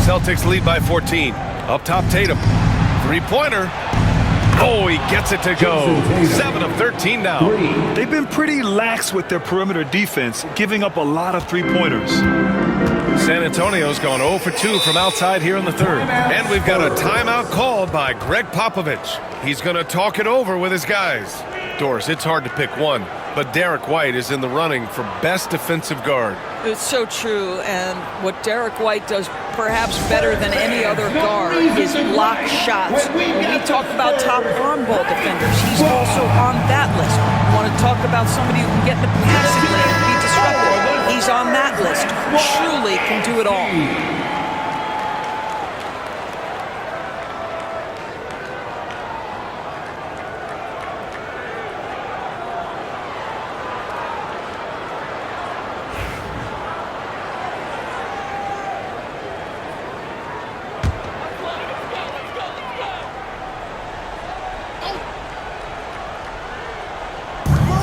B: Celtics lead by 14. Up top, Tatum. Three-pointer. Oh, he gets it to go. 7 of 13 now.
C: They've been pretty lax with their perimeter defense, giving up a lot of three-pointers.
B: San Antonio's gone 0 for 2 from outside here in the third. And we've got a timeout called by Greg Popovich. He's going to talk it over with his guys. Doris, it's hard to pick one, but Derek White is in the running for best defensive guard.
D: It's so true, and what Derek White does perhaps better than any other guard is block shots. When we talk about top on ball defenders, he's also on that list. You want to talk about somebody who can get in the passing lane and be disruptive, he's on that list. Truly can do it all.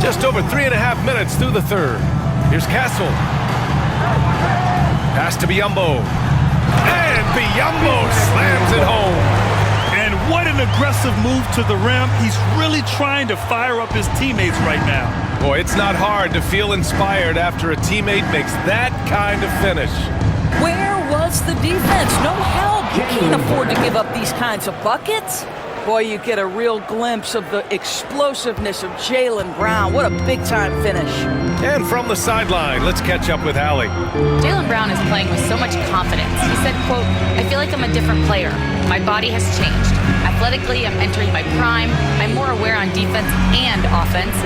B: Just over 3.5 minutes through the third. Here's Castle. Pass to Biyombo. And Biyombo slams it home.
C: And what an aggressive move to the rim. He's really trying to fire up his teammates right now.
B: Boy, it's not hard to feel inspired after a teammate makes that kind of finish.
D: Where was the defense? No help. You can't afford to give up these kinds of buckets. Boy, you get a real glimpse of the explosiveness of Jaylen Brown. What a big-time finish.
B: And from the sideline, let's catch up with Allie.
E: Jaylen Brown is playing with so much confidence. He said, quote, "I feel like I'm a different player. My body has changed. Athletically, I'm entering my prime. I'm more aware on defense and offense.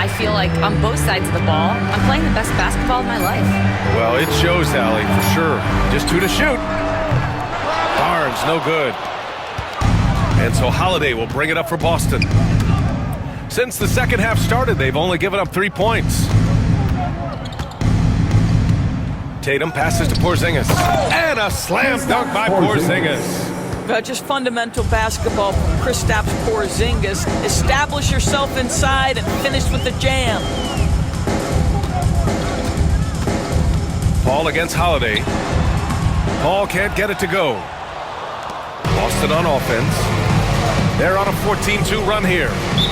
E: I feel like on both sides of the ball, I'm playing the best basketball of my life."
B: Well, it shows, Allie, for sure. Just 2 to shoot. Time's no good. And so Holiday will bring it up for Boston. Since the second half started, they've only given up 3 points. Tatum passes to Porzingis. And a slam dunk by Porzingis.
D: Just fundamental basketball from Kristaps Porzingis. Establish yourself inside and finish with the jam.
B: Paul against Holiday. Paul can't get it to go. Boston on offense. They're on a 14-2 run here.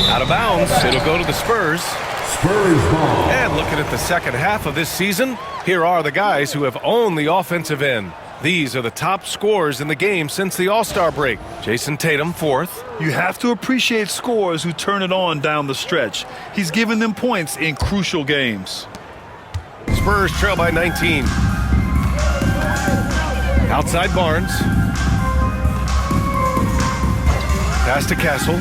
B: Out of bounds. It'll go to the Spurs.
A: Spurs ball.
B: And looking at the second half of this season, here are the guys who have owned the offensive end. These are the top scorers in the game since the All-Star break. Jason Tatum, 4th.
C: You have to appreciate scorers who turn it on down the stretch. He's given them points in crucial games.
B: Spurs trail by 19. Outside Barnes. Pass to Castle.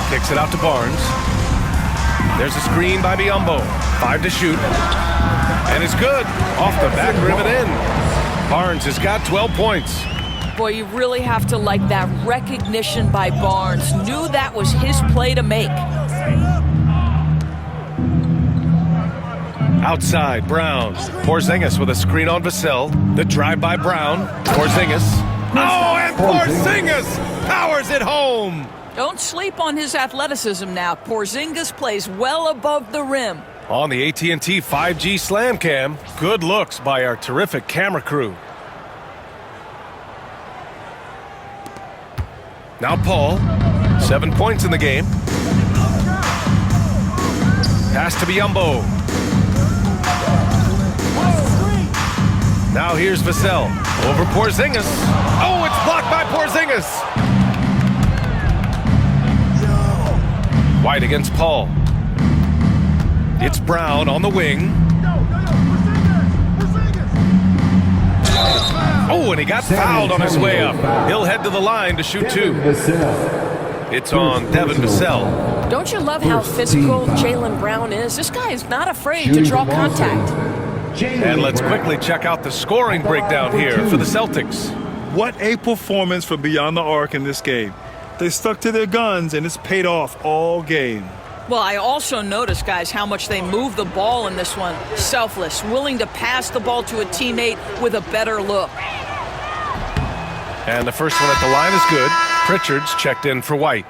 B: Kicks it out to Barnes. There's a screen by Biyombo. 5 to shoot. And it's good. Off the back rim and in. Barnes has got 12 points.
D: Boy, you really have to like that recognition by Barnes. Knew that was his play to make.
B: Outside, Brown. Porzingis with a screen on Vassell. The drive by Brown. Porzingis. Oh, and Porzingis powers it home.
D: Don't sleep on his athleticism now. Porzingis plays well above the rim.
B: On the AT&T 5G Slam Cam, good looks by our terrific camera crew. Now Paul, 7 points in the game. Pass to Biyombo. Now here's Vassell. Over Porzingis. Oh, it's blocked by Porzingis. White against Paul. It's Brown on the wing. Oh, and he got fouled on his way up. He'll head to the line to shoot 2. It's on Devin Vassell.
D: Don't you love how physical Jaylen Brown is? This guy is not afraid to draw contact.
B: And let's quickly check out the scoring breakdown here for the Celtics.
C: What a performance from beyond the arc in this game. They stuck to their guns, and it's paid off all game.
D: Well, I also noticed, guys, how much they move the ball in this one. Selfless, willing to pass the ball to a teammate with a better look.
B: And the first one at the line is good. Pritchard's checked in for White.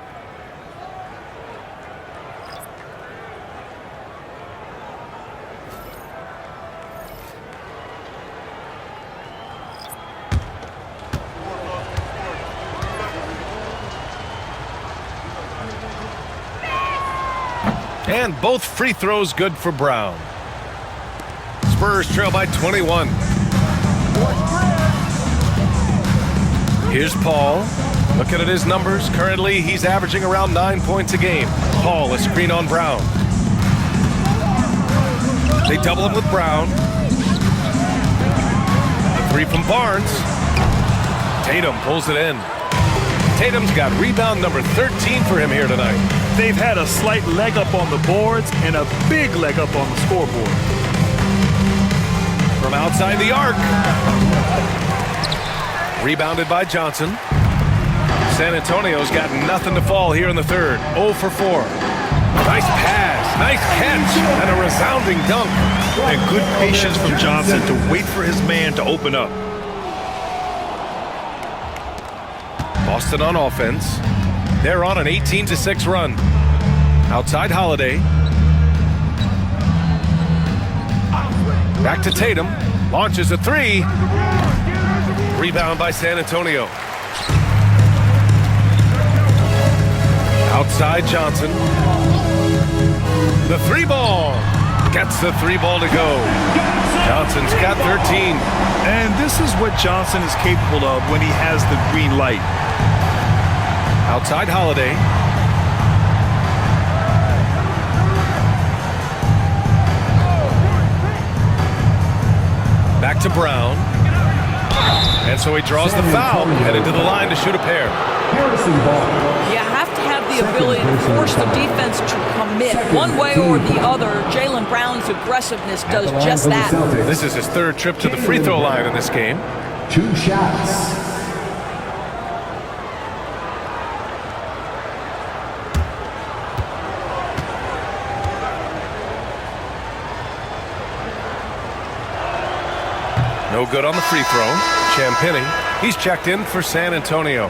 B: And both free throws good for Brown. Spurs trail by 21. Here's Paul. Looking at his numbers. Currently, he's averaging around 9 points a game. Paul, a screen on Brown. They double him with Brown. The 3 from Barnes. Tatum pulls it in. Tatum's got rebound number 13 for him here tonight.
C: They've had a slight leg up on the boards and a big leg up on the scoreboard.
B: From outside the arc. Rebounded by Johnson. San Antonio's got nothing to fall here in the third. 0 for 4. Nice pass, nice catch, and a resounding dunk.
C: And good patience from Johnson to wait for his man to open up.
B: Boston on offense. They're on an 18-6 run. Outside Holiday. Back to Tatum. Launches a 3. Rebound by San Antonio. Outside Johnson. The 3 ball. Gets the 3 ball to go. Johnson's got 13.
C: And this is what Johnson is capable of when he has the green light.
B: Outside Holiday. Back to Brown. And so he draws the foul, headed to the line to shoot a pair.
D: You have to have the the ability to force the defense to commit one way or the other. Jaylen Brown's aggressiveness does just that.
B: This is his third trip to the free throw line in this game.
A: 2 shots.
B: No good on the free throw. Champagnie, he's checked in for San Antonio.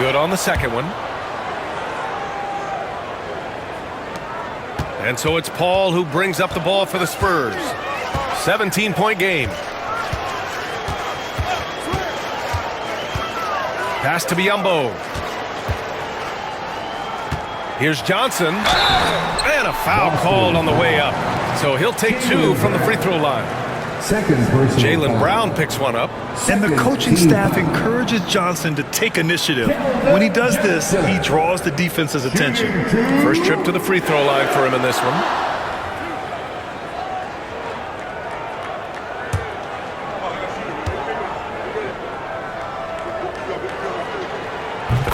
B: Good on the second one. And so it's Paul who brings up the ball for the Spurs. 17-point game. Pass to Biyombo. Here's Johnson. And a foul called on the way up. So he'll take 2 from the free throw line. Jaylen Brown picks one up.
C: And the coaching staff encourages Johnson to take initiative. When he does this, he draws the defense's attention.
B: First trip to the free throw line for him in this one.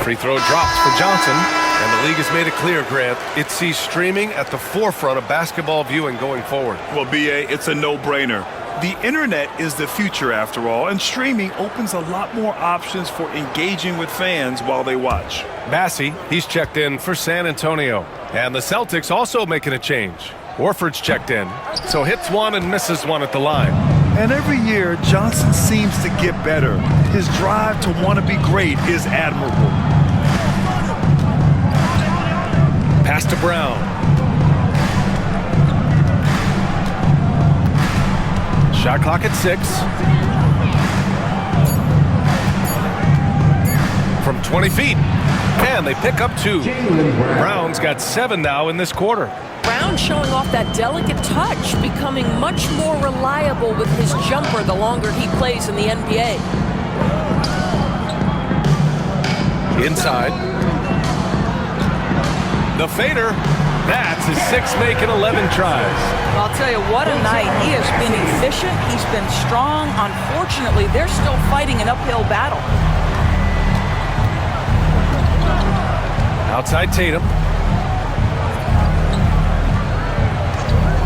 B: Free throw drops for Johnson, and the league has made it clear, Grant, it sees streaming at the forefront of basketball viewing going forward.
C: Well, B.A., it's a no-brainer. The internet is the future after all, and streaming opens a lot more options for engaging with fans while they watch.
B: Massey, he's checked in for San Antonio. And the Celtics also making a change. Horford's checked in, so hits one and misses one at the line.
C: And every year, Johnson seems to get better. His drive to want to be great is admirable.
B: Pass to Brown. Shot clock at 6. From 20 feet. And they pick up 2. Brown's got 7 now in this quarter.
D: Brown showing off that delicate touch, becoming much more reliable with his jumper the longer he plays in the NBA.
B: Inside. The fader. That's his 6th make in 11 tries.
D: I'll tell you, what a night. He has been efficient. He's been strong. Unfortunately, they're still fighting an uphill battle.
B: Outside Tatum.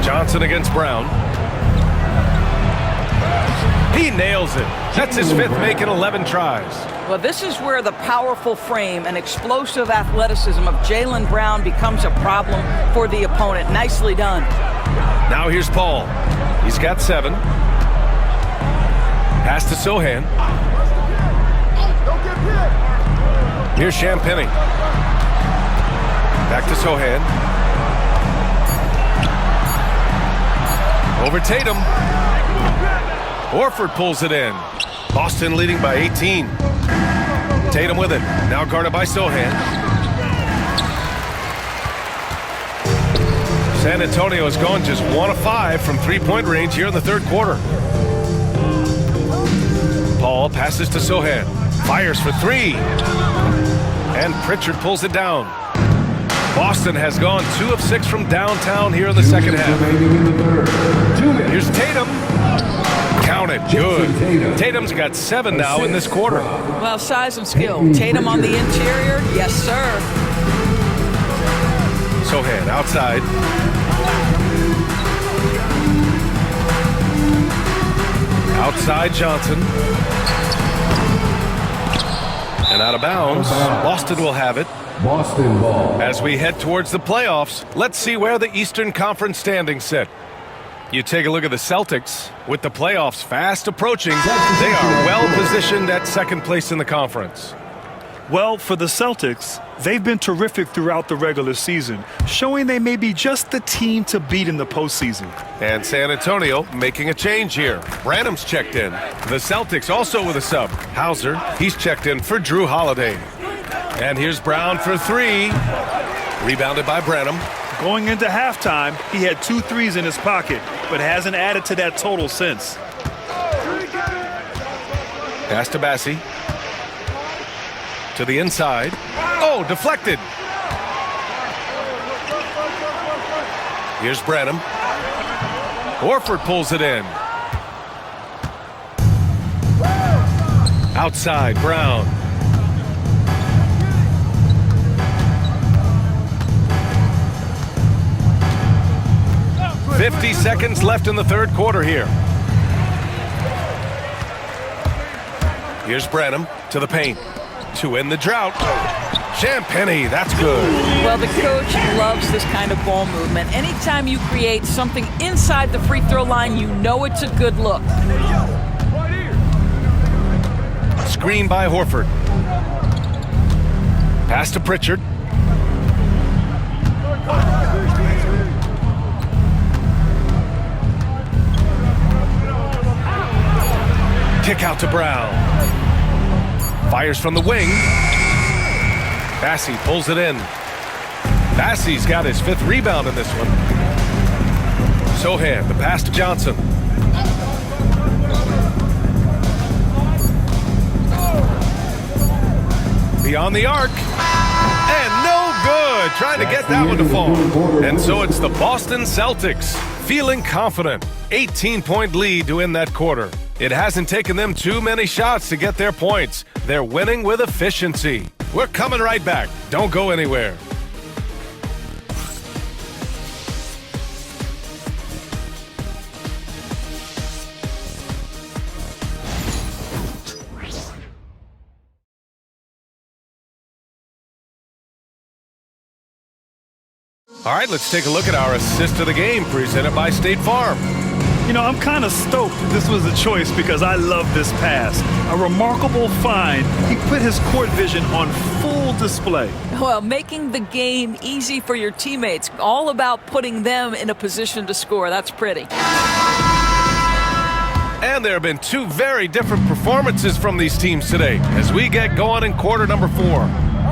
B: Johnson against Brown. He nails it. That's his 5th make in 11 tries.
D: Well, this is where the powerful frame and explosive athleticism of Jaylen Brown becomes a problem for the opponent. Nicely done.
B: Now here's Paul. He's got 7. Pass to Sohan. Here's Champagnie. Back to Sohan. Over Tatum. Horford pulls it in. Boston leading by 18. Tatum with it. Now guarded by Sohan. San Antonio has gone just 1 of 5 from 3-point range here in the third quarter. Paul passes to Sohan. Fires for 3. And Pritchard pulls it down. Boston has gone 2 of 6 from downtown here in the second half. Here's Tatum. Count it. Good. Tatum's got 7 now in this quarter.
D: Well, size and skill. Tatum on the interior. Yes, sir.
B: Sohan outside. Outside Johnson. And out of bounds. Boston will have it.
A: Boston ball.
B: As we head towards the playoffs, let's see where the Eastern Conference standings sit. You take a look at the Celtics. With the playoffs fast approaching, they are well positioned at 2nd place in the conference.
C: Well, for the Celtics, they've been terrific throughout the regular season, showing they may be just the team to beat in the postseason.
B: And San Antonio making a change here. Branham's checked in. The Celtics also with a sub. Hauser, he's checked in for Drew Holiday. And here's Brown for 3. Rebounded by Branham.
C: Going into halftime, he had 2 threes in his pocket, but hasn't added to that total since.
B: Pass to Bassi. To the inside. Oh, No, deflected. Here's Branham. Horford pulls it in. Outside, Brown. "50 seconds left in the third quarter here. Here's Branham to the paint to end the drought. Champagnie, that's good.
D: Well, the coach loves this kind of ball movement. Anytime you create something inside the free throw line, you know it's a good look.
B: Screen by Horford. Pass to Pritchard. Kick out to Brown. Fires from the wing. Bassey pulls it in. Bassey's got his 5th rebound in this one. Sohan, the pass to Johnson. Beyond the arc. And no good. Trying to get that one to fall. And so it's the Boston Celtics feeling confident. 18-point lead to end that quarter. It hasn't taken them too many shots to get their points. They're winning with efficiency. We're coming right back. Don't go anywhere. All right, let's take a look at our assist of the game presented by State Farm.
C: You know, I'm kind of stoked this was a choice because I love this pass. A remarkable find. He put his court vision on full display.
D: Well, making the game easy for your teammates. All about putting them in a position to score. That's pretty.
B: And there have been 2 very different performances from these teams today as we get going in quarter number 4.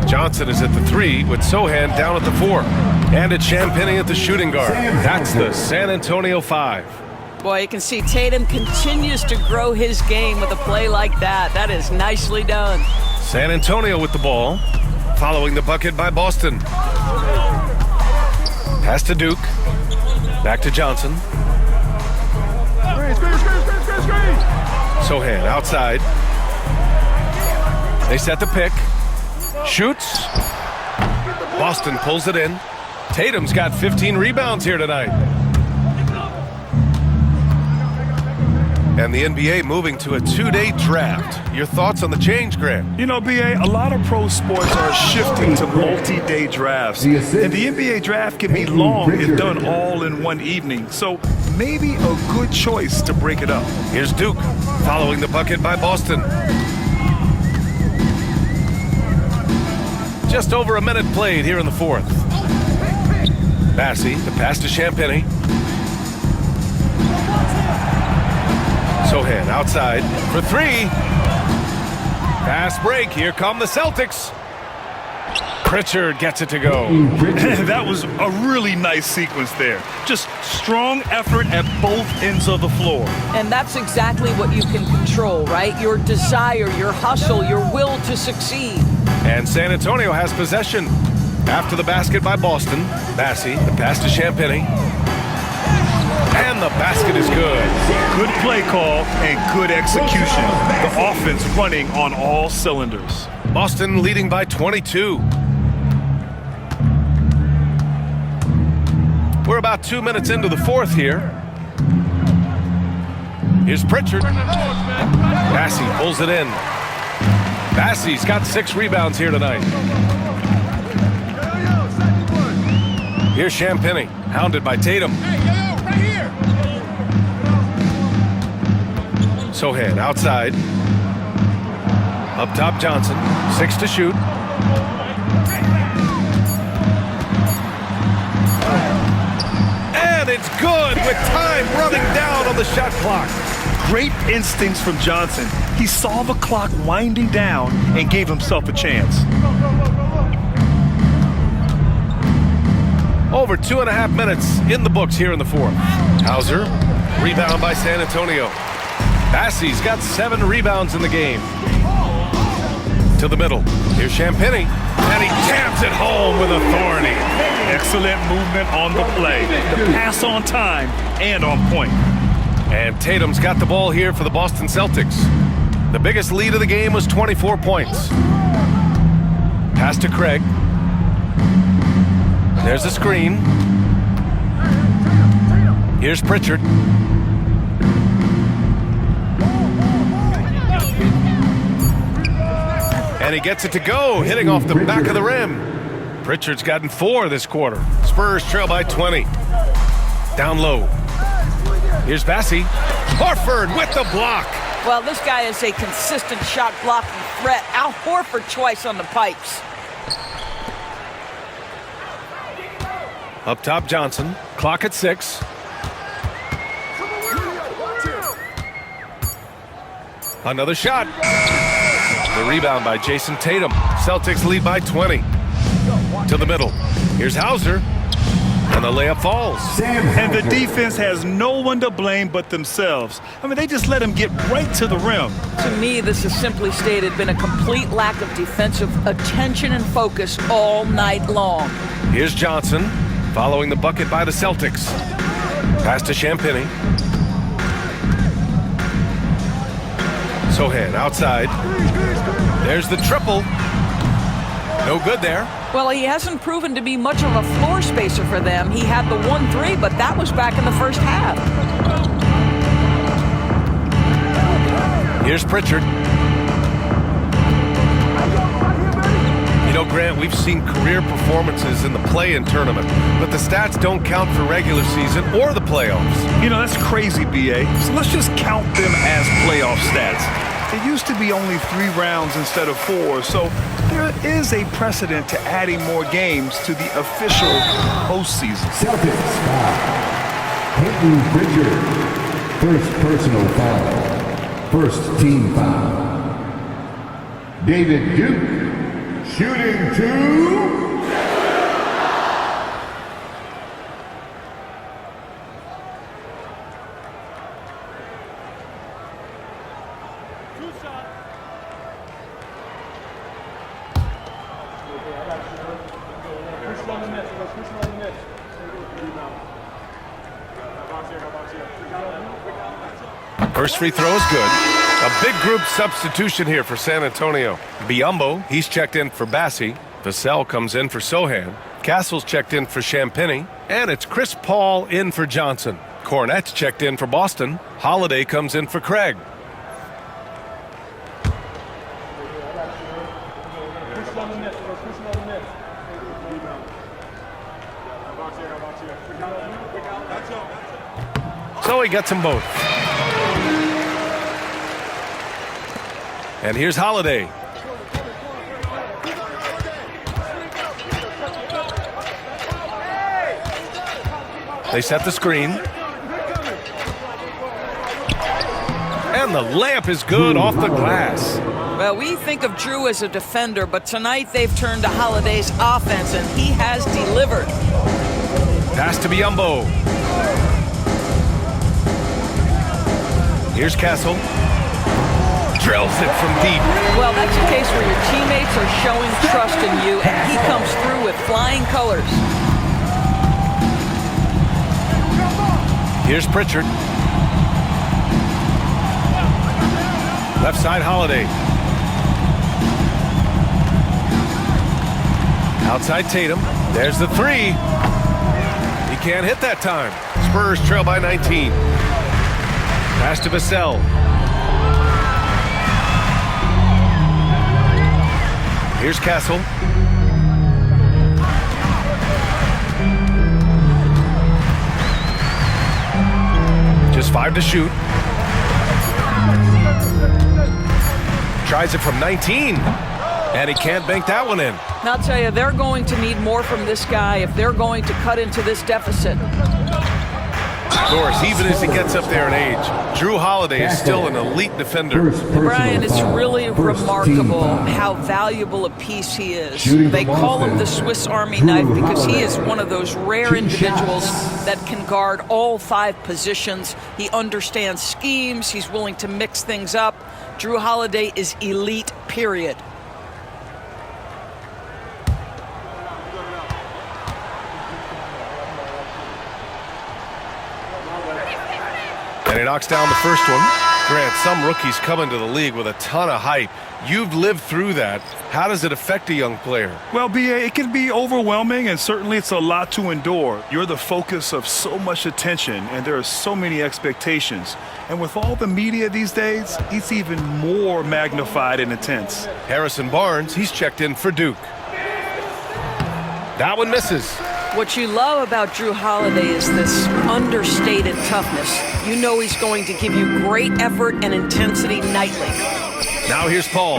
B: Johnson is at the 3 with Sohan down at the 4. And it's Champagnie at the shooting guard. That's the San Antonio 5.
D: Boy, you can see Tatum continues to grow his game with a play like that. That is nicely done.
B: San Antonio with the ball, following the bucket by Boston. Pass to Duke. Back to Johnson. Sohan outside. They set the pick. Shoots. Boston pulls it in. Tatum's got 15 rebounds here tonight. And the NBA moving to a 2-day draft. Your thoughts on the change, Grant?
C: You know, BA, a lot of pro sports are shifting to multi-day drafts. And the NBA draft can be long if done all in one evening. So maybe a good choice to break it up.
B: Here's Duke, following the bucket by Boston. Just over a minute played here in the 4th. Bassey, the pass to Champagnie. Sohan outside for 3. Fast break. Here come the Celtics. Pritchard gets it to go.
C: That was a really nice sequence there. Just strong effort at both ends of the floor.
D: And that's exactly what you can control, right? Your desire, your hustle, your will to succeed.
B: And San Antonio has possession. After the basket by Boston, Bassey, the pass to Champagnie. And the basket is good.
C: Good play call and good execution. The offense running on all cylinders.
B: Boston leading by 22. We're about 2 minutes into the 4th here. Here's Pritchard. Bassey pulls it in. Bassey's got 6 rebounds here tonight. Here's Champagnie, hounded by Tatum.
A: Right here.
B: Sohan outside. Up top, Johnson. 6 to shoot. And it's good with time running down on the shot clock.
C: Great instincts from Johnson. He saw the clock winding down and gave himself a chance.
B: Over 2.5 minutes in the books here in the 4th. Hauser, rebound by San Antonio. Bassey's got 7 rebounds in the game. To the middle. Here's Champagnie. And he jams it home with authority.
C: Excellent movement on the play. The pass on time and on point.
B: And Tatum's got the ball here for the Boston Celtics. The biggest lead of the game was 24 points. Pass to Craig. There's a screen. Here's Pritchard. And he gets it to go, hitting off the back of the rim. Pritchard's gotten 4 this quarter. Spurs trail by 20. Down low. Here's Bassi. Horford with the block.
D: Well, this guy is a consistent shot blocking threat. Al Horford twice on the pipes.
B: Up top, Johnson. Clock at 6. Another shot. The rebound by Jason Tatum. Celtics lead by 20. To the middle. Here's Hauser. And the layup falls.
C: And the defense has no one to blame but themselves. I mean, they just let him get right to the rim.
D: To me, this has simply stated been a complete lack of defensive attention and focus all night long.
B: Here's Johnson, following the bucket by the Celtics. Pass to Champagnie. Sohan outside. There's the triple. No good there.
D: Well, he hasn't proven to be much of a floor spacer for them. He had the 1-3, but that was back in the first half.
B: Here's Pritchard. You know, Grant, we've seen career performances in the play-in tournament, but the stats don't count for regular season or the playoffs.
C: You know, that's crazy, B.A. So let's just count them as playoff stats. It used to be only 3 rounds instead of 4, so there is a precedent to adding more games to the official postseason.
A: Celtics foul. Peyton Pritchard. First personal foul. First team foul. David Duke. Shooting 2.
B: First free throw is good. A big group substitution here for San Antonio. Biyombo, he's checked in for Bassi. Vassell comes in for Sohan. Castle's checked in for Champagnie. And it's Chris Paul in for Johnson. Cornette's checked in for Boston. Holiday comes in for Craig. So he gets them both. And here's Holiday. They set the screen. And the layup is good off the glass.
D: Well, we think of Drew as a defender, but tonight they've turned to Holiday's offense, and he has delivered.
B: Pass to Biyombo. Here's Castle. Drills it from deep.
D: Well, that's a case where your teammates are showing trust in you, and he comes through with flying colors.
B: Here's Pritchard. Left side, Holiday. Outside Tatum. There's the 3. He can't hit that time. Spurs trail by 19. Pass to Vassell. Here's Castle. Just 5 to shoot. Tries it from 19. And he can't bank that one in.
D: And I'll tell you, they're going to need more from this guy if they're going to cut into this deficit.
B: Of course, even as he gets up there in age, Drew Holiday is still an elite defender.
D: Brian, it's really remarkable how valuable a piece he is. They call him the Swiss Army knife because he is one of those rare individuals that can guard all 5 positions. He understands schemes. He's willing to mix things up. Drew Holiday is elite, period.
B: And he knocks down the first one. Grant, some rookies come into the league with a ton of hype. You've lived through that. How does it affect a young player?
C: Well, B.A., it can be overwhelming, and certainly it's a lot to endure. You're the focus of so much attention, and there are so many expectations. And with all the media these days, it's even more magnified and intense.
B: Harrison Barnes, he's checked in for Duke. That one misses.
D: What you love about Drew Holiday is this understated toughness. You know he's going to give you great effort and intensity nightly.
B: Now here's Paul.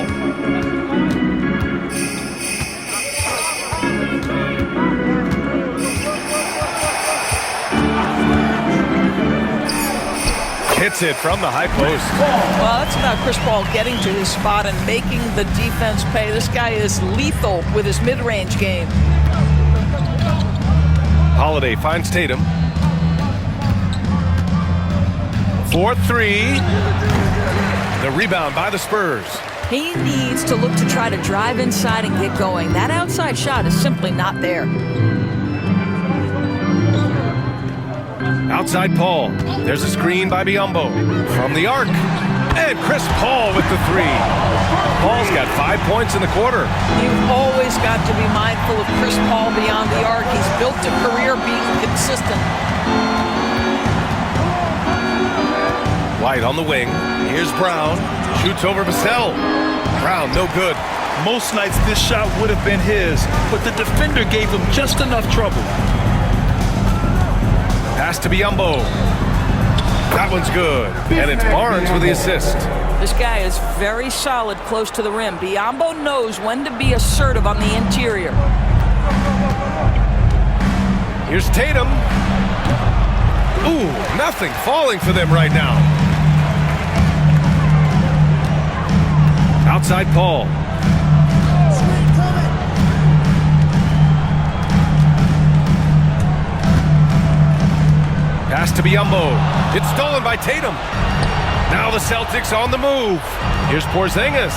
B: Hits it from the high post.
D: Well, that's about Chris Paul getting to his spot and making the defense pay. This guy is lethal with his mid-range game.
B: Holiday finds Tatum. 4-3. The rebound by the Spurs.
D: He needs to look to try to drive inside and get going. That outside shot is simply not there.
B: Outside Paul. There's a screen by Biyombo. From the arc. And Chris Paul with the three. Paul's got 5 points in the quarter.
D: You've always got to be mindful of Chris Paul beyond the arc. He's built a career being consistent.
B: White on the wing. Here's Brown. Shoots over Vassell. Brown, no good.
C: Most nights this shot would have been his, but the defender gave him just enough trouble.
B: Pass to Biyombo. That one's good. And it's Barnes with the assist.
D: This guy is very solid close to the rim. Biyombo knows when to be assertive on the interior.
B: Here's Tatum. Ooh, nothing falling for them right now. Outside Paul. Pass to Biyombo. It's stolen by Tatum. Now the Celtics on the move. Here's Porzingis.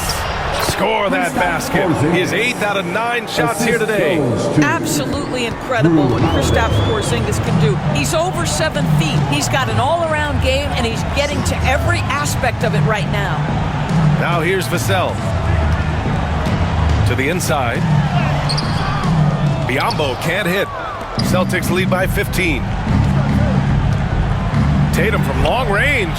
B: Score that basket. His 8th out of 9 shots here today.
D: Absolutely incredible what Kristaps Porzingis can do. He's over 7 feet. He's got an all-around game, and he's getting to every aspect of it right now.
B: Now here's Vassell. To the inside. Biyombo can't hit. Celtics lead by 15. Tatum from long range.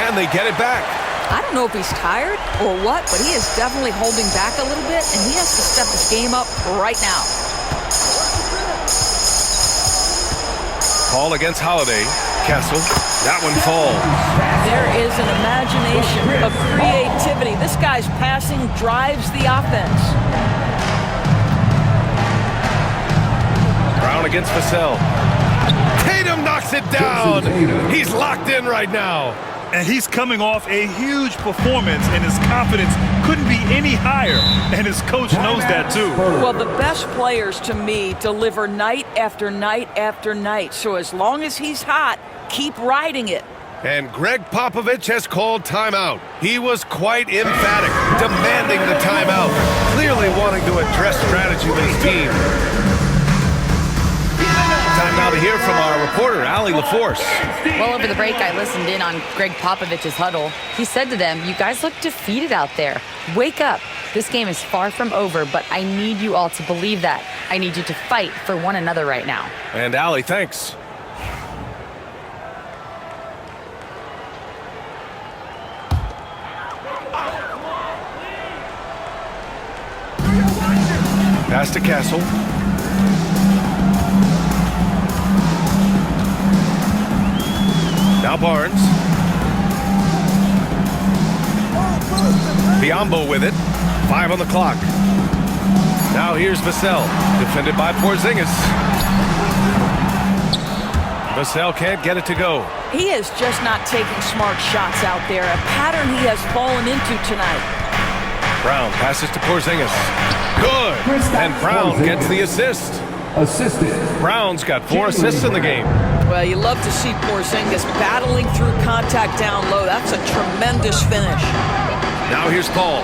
B: And they get it back.
D: I don't know if he's tired or what, but he is definitely holding back a little bit, and he has to step his game up right now.
B: Paul against Holiday. Kessel. That one falls.
D: There is an imagination of creativity. This guy's passing drives the offense.
B: Brown against Vassell. Tatum knocks it down. He's locked in right now.
C: And he's coming off a huge performance, and his confidence couldn't be any higher. And his coach knows that, too.
D: Well, the best players, to me, deliver night after night after night. So as long as he's hot, keep riding it.
B: And Greg Popovich has called timeout. He was quite emphatic, demanding the timeout, clearly wanting to address strategy with his team. Time now to hear from our reporter, Allie LaForce.
E: Well, over the break, I listened in on Greg Popovich's huddle. He said to them, "You guys look defeated out there. Wake up. This game is far from over, but I need you all to believe that. I need you to fight for one another right now."
B: And Allie, thanks. Pass to Castle. Now Barnes. Biyombo with it. 5 on the clock. Now here's Vassell, defended by Porzingis. Vassell can't get it to go.
D: He is just not taking smart shots out there, a pattern he has fallen into tonight.
B: Brown passes to Porzingis. Good. And Brown gets the assist.
A: Assisted.
B: Brown's got 4 assists in the game.
D: Well, you love to see Porzingis battling through contact down low. That's a tremendous finish.
B: Now here's Paul.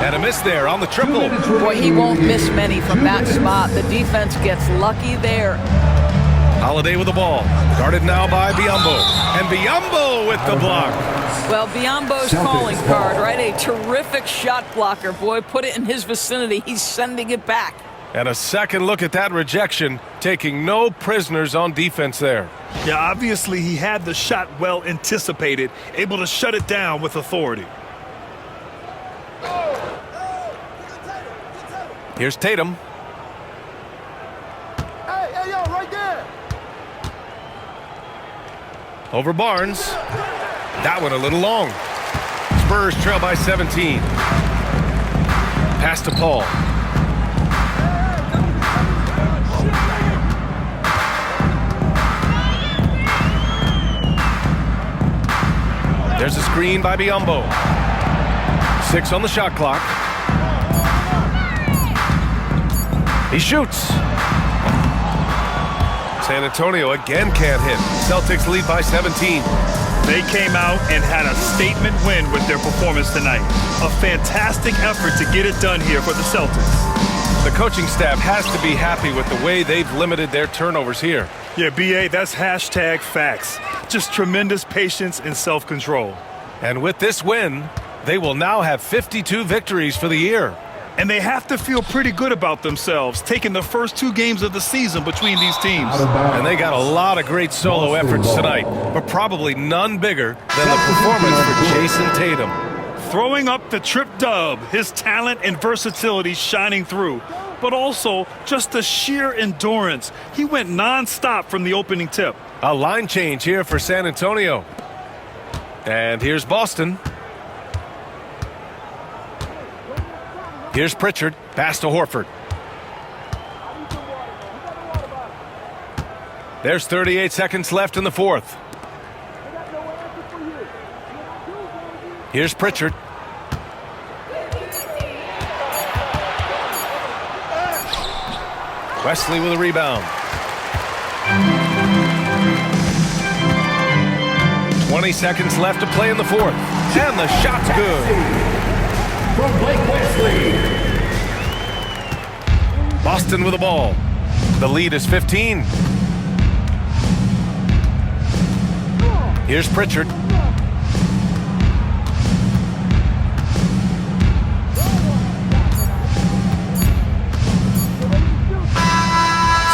B: And a miss there on the triple.
D: Boy, he won't miss many from that spot. The defense gets lucky there.
B: Holiday with the ball. Guarded now by Biyombo. And Biyombo with the block.
D: Well, Biyombo's calling card, right? A terrific shot blocker. Boy, put it in his vicinity. He's sending it back.
B: And a second look at that rejection, taking no prisoners on defense there.
C: Yeah, obviously he had the shot well anticipated, able to shut it down with authority.
B: Here's Tatum.
F: Hey, yo, right there.
B: Over Barnes. That one a little long. Spurs trail by 17. Pass to Paul. There's a screen by Biyombo. 6 on the shot clock. He shoots. San Antonio again can't hit. Celtics lead by 17.
C: They came out and had a statement win with their performance tonight. A fantastic effort to get it done here for the Celtics.
B: The coaching staff has to be happy with the way they've limited their turnovers here.
C: Yeah, BA, that's hashtag facts. Just tremendous patience and self-control.
B: And with this win, they will now have 52 victories for the year.
C: And they have to feel pretty good about themselves, taking the first 2 games of the season between these teams.
B: And they got a lot of great solo efforts tonight, but probably none bigger than the performance for Jason Tatum.
C: Throwing up the trip dub, his talent and versatility shining through, but also just the sheer endurance. He went nonstop from the opening tip.
B: A line change here for San Antonio. And here's Boston. Here's Pritchard. Pass to Horford. There's 38 seconds left in the fourth. Here's Pritchard. Wesley with a rebound. 20 seconds left to play in the fourth. And the shot's good.
A: From Blake Wesley.
B: Boston with the ball. The lead is 15. Here's Pritchard.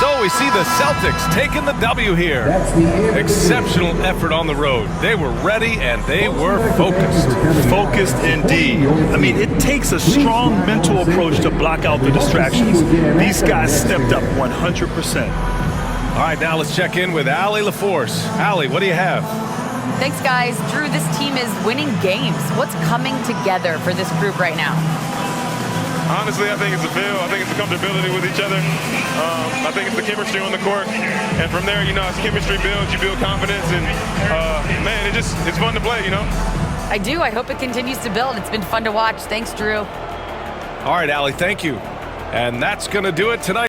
B: So we see the Celtics taking the W here. Exceptional effort on the road. They were ready and they were focused.
C: Focused indeed. I mean, it takes a strong mental approach to block out the distractions. These guys stepped up 100%.
B: All right, now let's check in with Allie LaForce. Allie, what do you have?
E: Thanks, guys. Drew, this team is winning games. What's coming together for this group right now?
J: Honestly, I think it's a feel. I think it's the comfortability with each other. I think it's the chemistry on the court. And from there, as chemistry builds, you build confidence. And, man, it's fun to play,
E: I do. I hope it continues to build. It's been fun to watch. Thanks, Drew.
B: All right, Allie, thank you. And that's going to do it tonight.